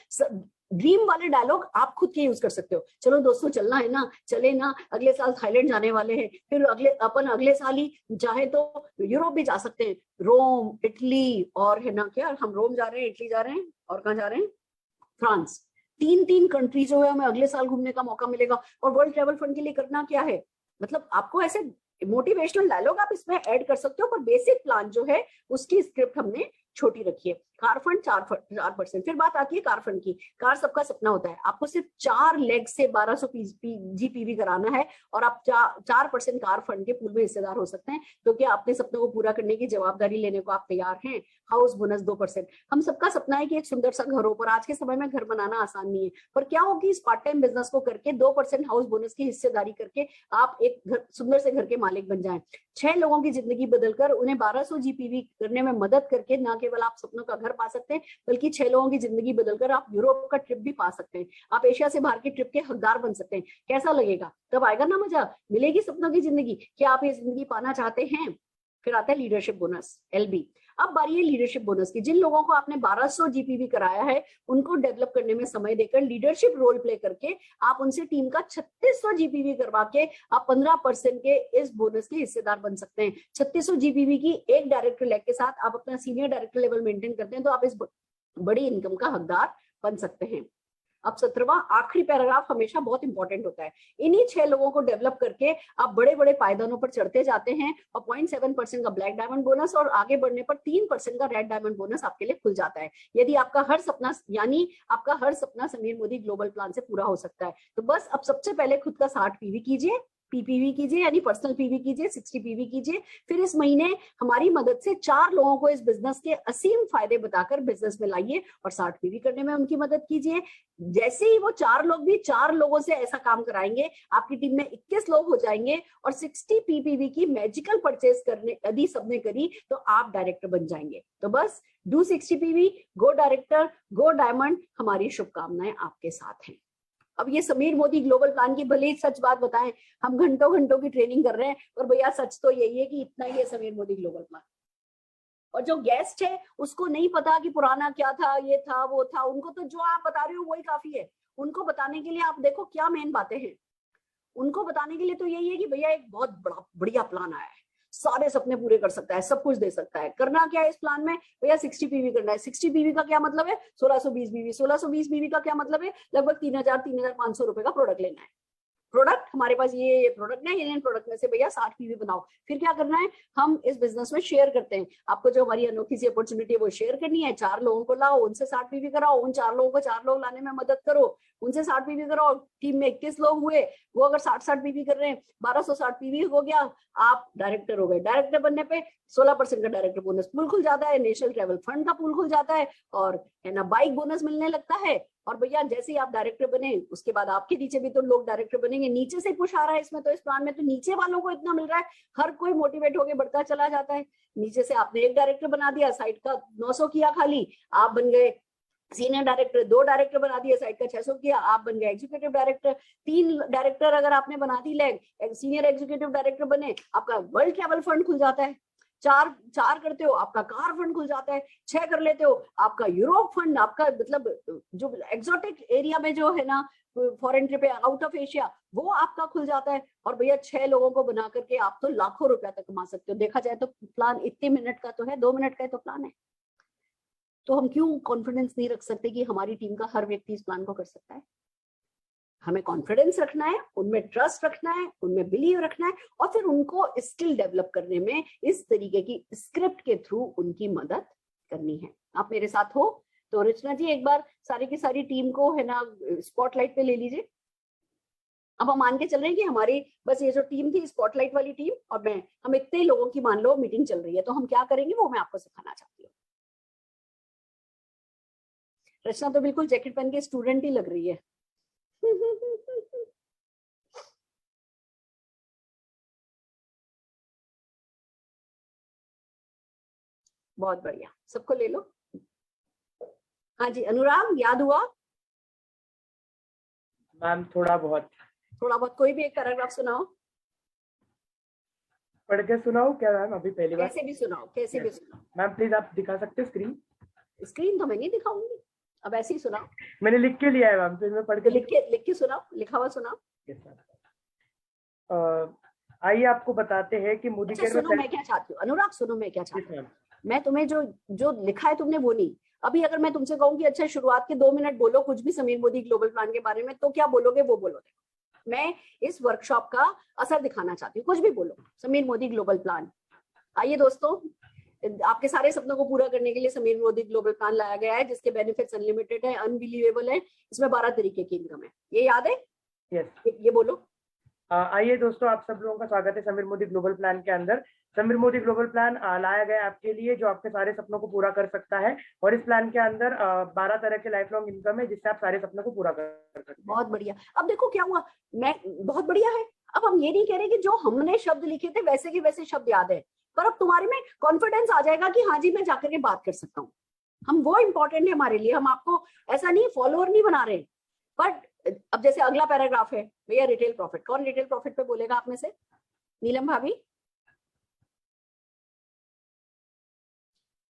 ड्रीम वाले डायलॉग आप खुद के यूज कर सकते हो। चलो दोस्तों चलना है ना, चले ना, अगले साल थाईलैंड जाने वाले हैं, फिर अगले साल ही चाहे तो यूरोप भी जा सकते हैं, रोम, इटली और है ना क्या, हम रोम जा रहे हैं, इटली जा रहे हैं और कहाँ जा रहे हैं, फ्रांस। 3 कंट्री जो है हमें अगले साल घूमने का मौका मिलेगा। और वर्ल्ड ट्रेवल फंड के लिए करना क्या है, मतलब आपको ऐसे मोटिवेशनल डायलॉग आप इसमें ऐड कर सकते हो, पर बेसिक प्लान जो है उसकी स्क्रिप्ट हमने छोटी रखी है। Car fund 4%। फिर बात आती है कार फंड की। कार सबका सपना होता है, आपको सिर्फ 4 लेग से 1200 जीपीवी कराना है और आप 4% कार फंड के पूल में हिस्सेदार हो सकते हैं, क्योंकि अपने सपनों को पूरा करने की जवाबदारी लेने को आप तैयार हैं। House bonus 2%। हम सबका सपना है कि एक सुंदर सा घर हो, पर आज के समय में घर बनाना आसान नहीं है। पर क्या होगी, इस पार्ट टाइम बिजनेस को करके 2% हाउस बोनस की हिस्सेदारी करके आप एक सुंदर से घर के मालिक बन जाएं। 6 लोगों की जिंदगी बदलकर उन्हें 1200 जीपीवी करने में मदद करके न केवल आप सपनों का घर पा सकते हैं, बल्कि 6 लोगों की जिंदगी बदलकर आप यूरोप का ट्रिप भी पा सकते हैं। आप एशिया से बाहर के ट्रिप के हकदार बन सकते हैं। कैसा लगेगा, तब आएगा ना मजा, मिलेगी सपनों की जिंदगी। क्या आप ये जिंदगी पाना चाहते हैं? फिर आता है लीडरशिप बोनस, एलबी। अब बारी है लीडरशिप बोनस की। जिन लोगों को आपने 1200 जीपीवी कराया है उनको डेवलप करने में समय देकर लीडरशिप रोल प्ले करके आप उनसे टीम का 3600 जीपीवी करवा के आप 15% के इस बोनस के हिस्सेदार बन सकते हैं। 3600 जीपीवी की एक डायरेक्टर लेग के साथ आप अपना सीनियर डायरेक्टर लेवल मेंटेन करते हैं तो आप इस बड़ी इनकम का हकदार बन सकते हैं। अब 17वां आखिरी पैराग्राफ हमेशा बहुत इंपॉर्टेंट होता है। इन्हीं 6 लोगों को डेवलप करके आप बड़े बड़े पायदानों पर चढ़ते जाते हैं और 0.7% का ब्लैक डायमंड बोनस और आगे बढ़ने पर 3% का रेड डायमंड बोनस आपके लिए खुल जाता है। यदि आपका हर सपना समीर मोदी ग्लोबल प्लान से पूरा हो सकता है। तो बस अब सबसे पहले खुद का 60 पीवी कीजिए PPV कीजिए, यानी पर्सनल PV कीजिए, 60 PV कीजिए। फिर इस महीने हमारी मदद से 4 लोगों को इस बिजनेस के असीम फायदे बताकर बिजनेस में लाइए और 60 PV करने में उनकी मदद कीजिए। जैसे ही वो 4 लोग भी 4 लोगों से ऐसा काम कराएंगे, आपकी टीम में 21 लोग हो जाएंगे और 60 PPV की मैजिकल परचेज करने यदि सबने करी तो आप डायरेक्टर बन जाएंगे। तो बस do 60 PV, go director, go diamond. हमारी शुभकामनाएं आपके साथ हैं। अब ये समीर मोदी ग्लोबल प्लान की भले ही सच बात बताएं, हम घंटों घंटों की ट्रेनिंग कर रहे हैं, और भैया सच तो यही है कि इतना ही है समीर मोदी ग्लोबल प्लान। और जो गेस्ट है उसको नहीं पता कि पुराना क्या था, ये था, वो था, उनको तो जो आप बता रहे हो वही काफी है। उनको बताने के लिए आप देखो क्या मेन बातें हैं। उनको बताने के लिए तो यही है कि भैया एक बहुत बड़ा बढ़िया प्लान आया है, सारे सपने पूरे कर सकता है, सब कुछ दे सकता है। करना क्या है इस प्लान में? भैया 60 PV करना है। 60 PV का क्या मतलब है? 1620 PV। 1620 PV का क्या मतलब है? लगभग 3,500 रुपए का प्रोडक्ट लेना है। प्रोडक्ट हमारे पास ये प्रोडक्ट है, इन प्रोडक्ट में से भैया 60 PV बनाओ। फिर क्या करना है? हम इस बिजनेस में शेयर करते हैं। आपको जो हमारी अनोखी सी अपॉर्चुनिटी है वो शेयर करनी है। 4 लोगों को लाओ, उनसे 60 PV कराओ, उन 4 लोगों को 4 लोग लाने में मदद करो, उनसे 60 PV कराओ। टीम में 21 लोग हुए, वो अगर 60 PV कर रहे हैं, 1260 PV हो गया, आप डायरेक्टर हो गए। डायरेक्टर बनने पे 16% का डायरेक्टर बोनस पूल खुल जाता है, नेशनल ट्रैवल फंड का पूल खुल जाता है, और है ना बाइक बोनस मिलने लगता है। और भैया जैसे ही आप डायरेक्टर बने उसके बाद आपके नीचे भी तो लोग डायरेक्टर बनेंगे। नीचे से पुश आ रहा है इसमें, तो इस प्लान में तो नीचे वालों को इतना मिल रहा है, हर कोई मोटिवेट होकर बढ़ता चला जाता है। नीचे से आपने एक डायरेक्टर बना दिया, साइड का 900 किया खाली, आप बन गए सीनियर डायरेक्टर। 2 डायरेक्टर बना दिए, साइड का 600 किया, आप बन गए एग्जीक्यूटिव डायरेक्टर। 3 डायरेक्टर अगर आपने बना दी, लेग सीनियर एग्जीक्यूटिव डायरेक्टर बने, आपका वर्ल्ड ट्रैवल फंड खुल जाता है। 4 करते हो, आपका कार फंड खुल जाता है। 6 कर लेते हो, आपका यूरोप फंड, आपका मतलब जो एक्सोटिक एरिया में जो है ना फॉरेन ट्रिप है आउट ऑफ एशिया, वो आपका खुल जाता है। और भैया 6 लोगों को बना करके आप तो लाखों रुपया तक कमा सकते हो। देखा जाए तो प्लान इतने मिनट का तो है, 2 मिनट का तो प्लान है। तो हम क्यों कॉन्फिडेंस नहीं रख सकते कि हमारी टीम का हर व्यक्ति इस प्लान को कर सकता है? हमें कॉन्फिडेंस रखना है, उनमें ट्रस्ट रखना है, उनमें बिलीव रखना है, और फिर उनको स्किल डेवलप करने में इस तरीके की स्क्रिप्ट के थ्रू उनकी मदद करनी है। आप मेरे साथ हो तो रचना जी एक बार सारी की सारी टीम को है ना स्पॉटलाइट पे ले लीजिए। अब हम मान के चल रहे हैं कि हमारी बस ये जो टीम थी स्पॉटलाइट वाली टीम, और हम इतने लोगों की मान लो मीटिंग चल रही है, तो हम क्या करेंगे वो मैं आपको सिखाना चाहती हूँ। रचना तो बिल्कुल जैकेट पहन के स्टूडेंट ही लग रही है। बहुत बढ़िया, सबको ले लो। हाँ जी अनुराग, याद हुआ? मैम थोड़ा बहुत कोई भी एक पैराग्राफ सुनाओ। पढ़ के सुनाओ क्या मैम? अभी पहली बार। कैसे भी सुनाओ, कैसे भी सुनाओ। मैम प्लीज आप दिखा सकते हो स्क्रीन? स्क्रीन तो मैं नहीं दिखाऊंगी, अब ऐसे ही सुनाओ। मैंने लिख के लिया है मैम, फिर मैं पढ़ के लिख के सुनाओ, लिखा हुआ सुनाओ। आइए आपको बताते हैं कि मोदी केयर सुनो मैं क्या चाहती हूँ अनुराग, सुनो मैं क्या चाहती हूँ। मैं तुम्हें जो लिखा है तुमने वो नहीं। अभी अगर मैं तुमसे कहूँ कि अच्छा शुरुआत के 2 मिनट बोलो कुछ भी समीर मोदी ग्लोबल प्लान के बारे में, तो क्या बोलोगे? वो बोलोगे। मैं इस वर्कशॉप का असर दिखाना चाहती हूँ, कुछ भी बोलो। Sameer Modi global plan. आइए दोस्तों, आपके सारे सपनों को पूरा करने के लिए समीर मोदी ग्लोबल प्लान लाया गया है, जिसके बेनिफिट्स अनलिमिटेड है, अनबिलीवेबल है। इसमें 12 तरीके की इनकम है, ये याद है? यस। ये बोलो। आइए दोस्तों, आप सब लोगों का स्वागत है समीर मोदी ग्लोबल प्लान के अंदर। समीर मोदी ग्लोबल प्लान लाया गया है आपके लिए, जो आपके सारे सपनों को पूरा कर सकता है। और इस प्लान के अंदर 12 तरह के लाइफ लॉन्ग इनकम है, जिससे आप सारे सपनों को पूरा कर सकते हैं। बहुत बढ़िया। अब देखो क्या हुआ, मैं बहुत बढ़िया है। अब हम ये नहीं कह रहे कि जो हमने शब्द लिखे थे वैसे के वैसे शब्द याद है, पर अब तुम्हारे में कॉन्फिडेंस आ जाएगा कि हाँ जी मैं जाकर के बात कर सकता हूँ। हम वो इम्पोर्टेंट है हमारे लिए। हम आपको ऐसा नहीं फॉलोअर नहीं बना रहे। बट अब जैसे अगला पैराग्राफ है भैया रिटेल प्रॉफिट। कौन रिटेल प्रॉफिट पे बोलेगा आप में से? नीलम भाभी।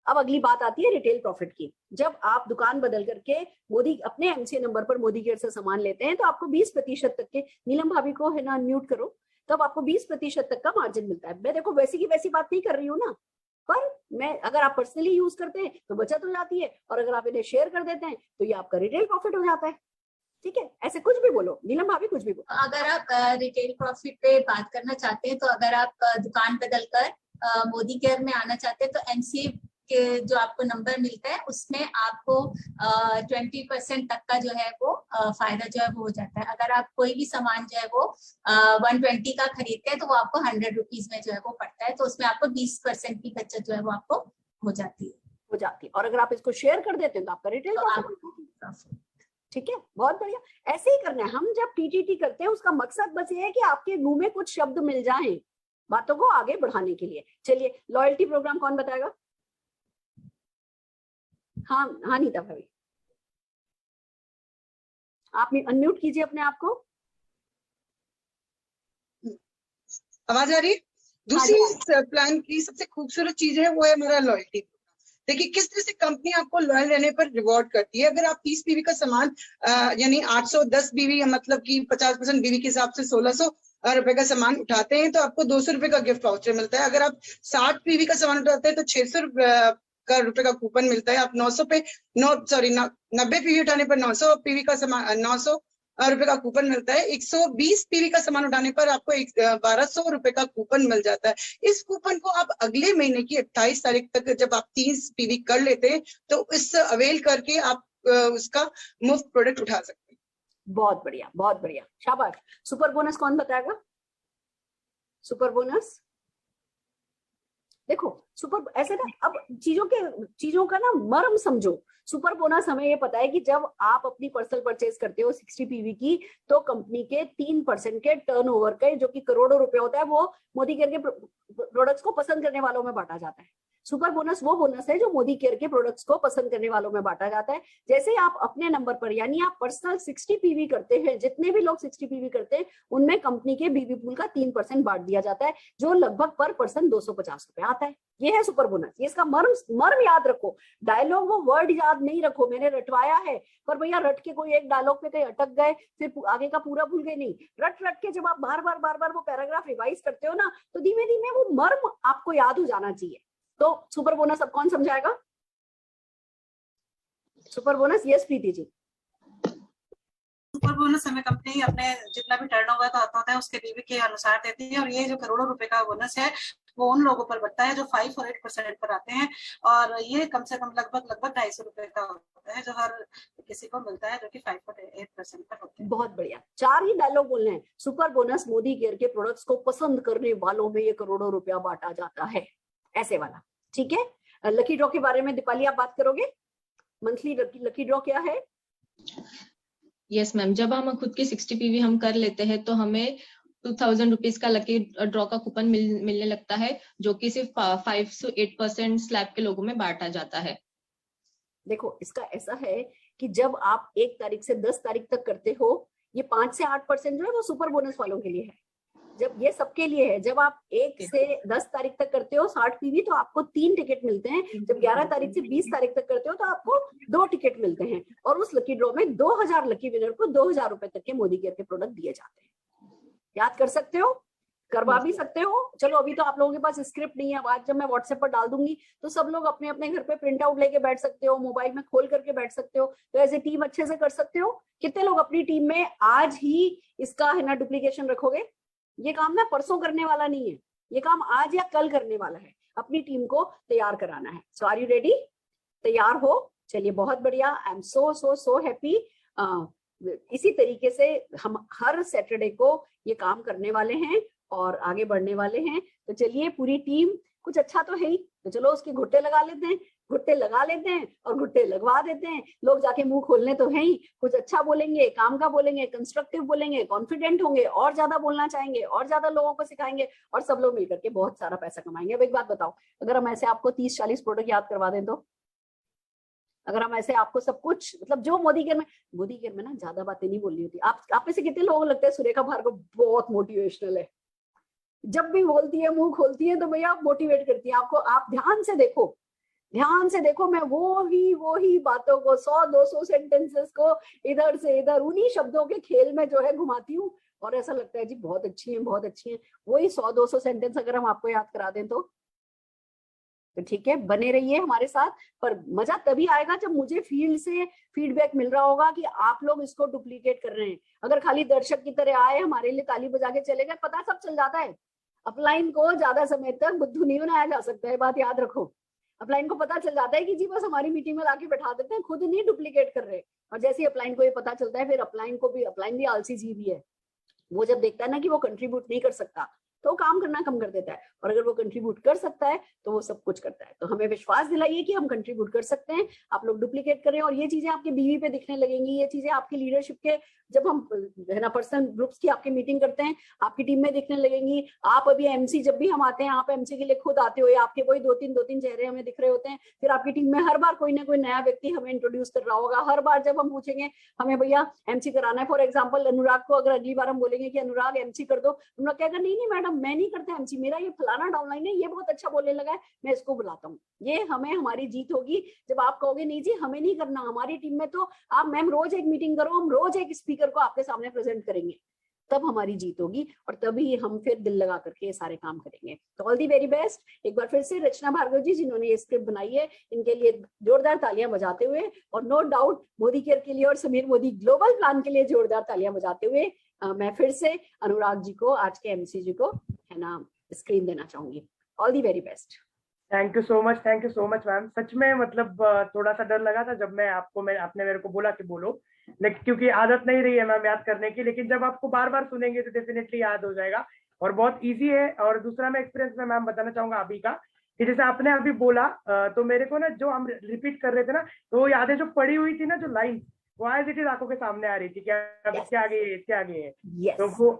अब अगली बात आती है रिटेल प्रॉफिट की। जब आप दुकान बदल करके मोदी अपने एमसीए नंबर पर मोदी केयर से सामान लेते हैं तो आपको 20% तक के, नीलम भाभी को है ना अनम्यूट करो, तब आपको 20% तक का मार्जिन मिलता है। मैं देखो वैसी की वैसी बात नहीं कर रही हूँ ना, पर मैं अगर आप पर्सनली यूज करते हैं तो बचत हो जाती है, और अगर आप इन्हें शेयर कर देते हैं तो ये आपका रिटेल प्रॉफिट हो जाता है। ठीक है, ऐसे कुछ भी बोलो नीलम भाभी, कुछ भी बोलो। अगर आप रिटेल प्रॉफिट पे बात करना चाहते हैं तो अगर आप दुकान बदलकर मोदी केयर में आना चाहते हैं तो एमसीए के जो आपको नंबर मिलता है उसमें आपको 20% तक का जो है वो फायदा जो है वो हो जाता है। अगर आप कोई भी सामान जो है वो 120 का खरीदते हैं तो वो आपको 100 रुपीज में जो है वो पड़ता है, तो उसमें आपको 20% की बचत जो है वो आपको हो जाती है। और अगर आप इसको शेयर कर देते हैं तो आपका रिटेल प्रॉफिट। ठीक है, बहुत बढ़िया। ऐसे ही करना है। हम जब टीटीटी करते हैं उसका मकसद बस ये है कि आपके मुंह में कुछ शब्द मिल जाएं बातों को आगे बढ़ाने के लिए। चलिए, लॉयल्टी प्रोग्राम कौन बताएगा? हाँ नीता भाभी, आप अनम्यूट कीजिए अपने आप को। आवाज आ रही है? दूसरी प्लान की सबसे खूबसूरत चीज है वो है हमारा लॉयल्टी। देखिए किस तरह से कंपनी आपको लॉयल रहने पर रिवॉर्ड करती है। अगर आप 30 बीवी का सामान यानी 810 बीवी मतलब कि 50% बीवी के हिसाब से 1600 रुपए का सामान उठाते हैं तो आपको 200 रुपए का गिफ्ट वाउचर मिलता है। अगर आप 60 बीवी का सामान उठाते हैं तो 600 रुपए का कूपन मिलता है। आप 90 पीवी उठाने पर 900 पीवी का सामान 900 रुपए का कूपन मिलता है। 120 पीवी का सामान उठाने पर आपको 1200 रुपए का कूपन मिल जाता है। इस कूपन को आप अगले महीने की 28 तारीख तक जब आप 30 पीवी कर लेते हैं तो इससे अवेल करके आप उसका मुफ्त प्रोडक्ट उठा सकते हैं। बहुत बढ़िया, बहुत बढ़िया, शाबाश। सुपर बोनस कौन बताएगा? सुपर बोनस देखो, सुपर ऐसे ना, अब चीजों का ना मर्म समझो। सुपर बोनस हमें ये पता है कि जब आप अपनी पर्सनल परचेज करते हो 60 पीवी की तो कंपनी के 3% के टर्नओवर के, जो कि करोड़ों रुपए होता है, वो मोदी केयर के प्रोडक्ट्स को पसंद करने वालों में बांटा जाता है। सुपर बोनस वो बोनस है जो मोदी केयर के प्रोडक्ट्स को पसंद करने वालों में बांटा जाता है। जैसे ही आप अपने नंबर पर, यानी आप पर्सनल 60 पीवी करते हैं, जितने भी लोग 60 पीवी करते हैं उनमें कंपनी के बीबी पूल का 3% बांट दिया जाता है, जो लगभग पर पर्सन 250 रुपए आता है। ये है सुपर बोनस। ये इसका मर्म याद रखो। डायलॉग वो वर्ड याद नहीं रखो, मैंने रटवाया है पर भैया रट के कोई एक डायलॉग पे कहीं अटक गए फिर आगे का पूरा भूल गए नहीं। रट के जब आप बार बार वो पैराग्राफ रिवाइज करते हो ना तो धीमे धीमे वो मर्म आपको याद हो जाना चाहिए। तो सुपर बोनस अब कौन समझाएगा? Super bonus, yes Preeti ji. Super bonus हमें कंपनी अपने जितना भी टर्नओवर का होता है उसके बीवी के अनुसार देती है, और ये जो करोड़ों रुपए का बोनस है वो उन लोगों पर बढ़ता है जो 5 और 8% पर आते हैं, और ये कम से कम लगभग 250 रुपए का होता है जो हर किसी को मिलता है, जो कि 5 और 8% पर होते हैं। बहुत बढ़िया, 4 ही डायलॉग बोलने हैं। सुपर बोनस मोदी केयर के प्रोडक्ट्स को पसंद करने वालों में ये करोड़ों रुपया बांटा जाता है, ऐसे वाला। ठीक है, लकी ड्रॉ के बारे में दीपाली आप बात करोगे? मंथली लकी ड्रॉ क्या है? यस मैम, जब हम खुद की 60 पीवी हम कर लेते हैं तो हमें 2000 रुपीज का लकी ड्रॉ का कूपन मिलने लगता है, जो कि सिर्फ 5 से 8% स्लैब के लोगों में बांटा जाता है। देखो, इसका ऐसा है कि जब आप 1 तारीख से 10 तारीख तक करते हो, ये 5 से 8% जो है वो सुपर बोनस वालों के लिए है। जब ये सबके लिए है, जब आप 1 से 10 तारीख तक करते हो 60 पीवी तो आपको 3 टिकट मिलते हैं। जब 11 तारीख से 20 तारीख तक करते हो तो आपको 2 टिकट मिलते हैं, और उस लकी ड्रॉ में 2000 लकी विनर को 2000 रुपए तक के मोदी केयर के प्रोडक्ट दिए जाते हैं। याद कर सकते हो, करवा भी सकते हो। चलो, अभी तो आप लोगों के पास स्क्रिप्ट नहीं है, आज जब मैं व्हाट्सएप पर डाल दूंगी तो सब लोग अपने अपने घर पे प्रिंट आउट लेके बैठ सकते हो, मोबाइल में खोल करके बैठ सकते हो, तो ऐसे टीम अच्छे से कर सकते हो। कितने लोग अपनी टीम में आज ही इसका है ना डुप्लीकेशन रखोगे? ये काम ना परसों करने वाला नहीं है, ये काम आज या कल करने वाला है। अपनी टीम को तैयार कराना है। सो आर यू रेडी? तैयार हो? चलिए, बहुत बढ़िया। आई एम सो हैप्पी। इसी तरीके से हम हर सैटरडे को ये काम करने वाले हैं और आगे बढ़ने वाले हैं। तो चलिए, पूरी टीम, कुछ अच्छा तो है ही, तो चलो उसके घुट्टे लगा लेते हैं, घुट्टे लगा लेते हैं और घुट्टे लगवा देते हैं। लोग जाके मुंह खोलने तो है ही, कुछ अच्छा बोलेंगे, काम का बोलेंगे, कंस्ट्रक्टिव बोलेंगे, कॉन्फिडेंट होंगे, और ज्यादा बोलना चाहेंगे, और ज्यादा लोगों को सिखाएंगे, और सब लोग मिलकर के बहुत सारा पैसा कमाएंगे। अब एक बात बताओ, अगर हम ऐसे आपको 30-40 प्रोडक्ट याद करवा दें तो, अगर हम ऐसे आपको सब कुछ, मतलब जो मोदी केयर में ना ज्यादा बातें नहीं बोलनी होती। आप में से कितने लोगों को लगता है सुरेखा भार्गव बहुत मोटिवेशनल है? जब भी बोलती है, मुंह खोलती है तो भैया आप मोटिवेट करती है आपको। आप ध्यान से देखो, मैं वो ही बातों को 100-200 सेंटेंसेस को इधर से इधर उन्हीं शब्दों के खेल में जो है घुमाती हूँ, और ऐसा लगता है जी बहुत अच्छी है। वही 100-200 सेंटेंस अगर हम आपको याद करा दें तो ठीक है, बने रहिए हमारे साथ। पर मजा तभी आएगा जब मुझे फील्ड से फीडबैक मिल रहा होगा कि आप लोग इसको डुप्लीकेट कर रहे हैं। अगर खाली दर्शक की तरह आए, हमारे लिए ताली बजा के चले गए, पता सब चल जाता है। अपलाइन को ज्यादा समय तक बुद्धू नहीं बनाया जा सकता है, बात याद रखो। अपलाइन को पता चल जाता है कि जी बस हमारी मीटिंग में लाके बैठा देते हैं, खुद नहीं डुप्लीकेट कर रहे। और जैसे ही अपलाइन को ये पता चलता है, फिर अपलाइन भी आलसी जीव ही है। वो जब देखता है ना कि वो कंट्रीब्यूट नहीं कर सकता, तो काम करना कम कर देता है, और अगर वो कंट्रीब्यूट कर सकता है तो वो सब कुछ करता है। तो हमें विश्वास दिलाइए कि हम कंट्रीब्यूट कर सकते हैं, आप लोग डुप्लीकेट करें, और ये चीजें आपके बीवी पे दिखने लगेंगी, ये चीजें आपकी लीडरशिप के, जब हम है ना पर्सनल ग्रुप्स की आपकी मीटिंग करते हैं, आपकी टीम में दिखने लगेंगी। आप अभी एमसी, जब भी हम आते हैं, आप एमसी के लिए खुद आते हो, आपके वही दो तीन चेहरे हमें दिख रहे होते हैं। फिर आपकी टीम में हर बार कोई ना कोई नया व्यक्ति हमें इंट्रोड्यूस कर रहा होगा। हर बार जब हम पूछेंगे हमें भैया एमसी कराना है, फॉर एग्जाम्पल अनुराग को अगर अगली बार हम बोलेंगे कि अनुराग एमसी कर दो, अनुराग कहेगा नहीं मैडम मैं नहीं करता एमसी, मेरा ये फलाना डाउनलाइन है, ये बहुत अच्छा बोलने लगा है, मैं इसको बुलाता हूँ। ये हमारी जीत होगी जब आप कहोगे नहीं जी हमें नहीं करना, हमारी टीम में तो आप मैम रोज एक मीटिंग करो, हम रोज एक स्पीकर को आपके सामने प्रेजेंट करेंगे, तब हमारी जीत होगी, और तभी हम फिर दिल लगा करके ये सारे काम करेंगे। तो ऑल दी वेरी बेस्ट। एक बार फिर से रचना भार्गव जी जिन्होंने ये स्क्रिप्ट बनाई है, इनके लिए जोरदार तालियां बजाते हुए, और नो डाउट मोदी केयर के लिए और समीर मोदी ग्लोबल प्लान के लिए जोरदार तालियां बजाते हुए मैं फिर से अनुराग जी को, आज के एमसी जी को है ना स्क्रीन देना चाहूंगी। All the very best. Thank you so much ma'am. सच में मतलब थोड़ा सा डर लगा था जब आपने मेरे को बोला कि बोलो, लेकिन क्योंकि आदत नहीं रही है मैम याद करने की, लेकिन जब आपको बार बार सुनेंगे तो डेफिनेटली याद हो जाएगा, और बहुत इजी है। और दूसरा मैं एक्सपीरियंस में मैम बताना चाहूंगा अभी का, कि जैसे आपने अभी बोला तो मेरे को ना जो हम रिपीट कर रहे थे ना, तो वो यादें जो पड़ी हुई थी ना, जो लाइन वो एज इट इज आंखों के सामने आ रही थी, क्या इसके आगे है, तो वो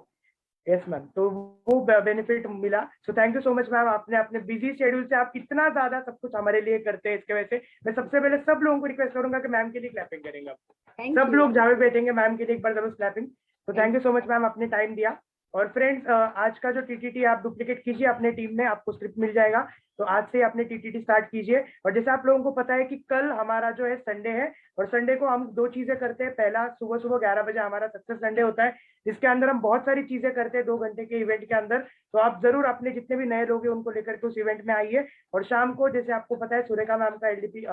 यस मैम, तो वो बेनिफिट मिला। So thank you so much ma'am, आपने अपने बिजी शेड्यूल से आप इतना ज्यादा सब कुछ हमारे लिए करते हैं, इसके वजह से मैं सबसे पहले सब लोगों को रिक्वेस्ट करूंगा कि मैम के लिए क्लैपिंग करेंगे आप सब लोग, जहाँ पे बैठेंगे मैम के लिए एक बार जरूर क्लैपिंग। तो thank you so much ma'am, आपने टाइम दिया। और फ्रेंड्स आज का जो टीटीटी आप डुप्लीकेट कीजिए अपने टीम में, आपको स्क्रिप्ट मिल जाएगा, तो आज से अपने टीटीटी स्टार्ट कीजिए। और जैसे आप लोगों को पता है कि कल हमारा जो है संडे है, और संडे को हम दो चीजें करते हैं। पहला सुबह 11 बजे हमारा सक्सेस संडे होता है, जिसके अंदर हम बहुत सारी चीजें करते हैं 2 घंटे के इवेंट के अंदर। तो आप जरूर अपने जितने भी नए लोग हैं उनको लेकर के उस इवेंट में आइए। और शाम को जैसे आपको पता है सुरेखा मैम का एलडीपी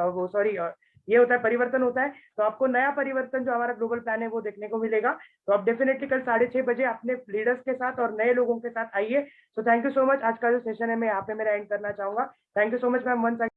ये होता है, परिवर्तन होता है, तो आपको नया परिवर्तन जो हमारा ग्लोबल प्लान है वो देखने को मिलेगा। तो आप डेफिनेटली कल 6:30 बजे अपने लीडर्स के साथ और नए लोगों के साथ आइए। So thank you so much. आज का जो सेशन है मैं यहाँ पे मेरा एंड करना चाहूंगा। Thank you so much ma'am.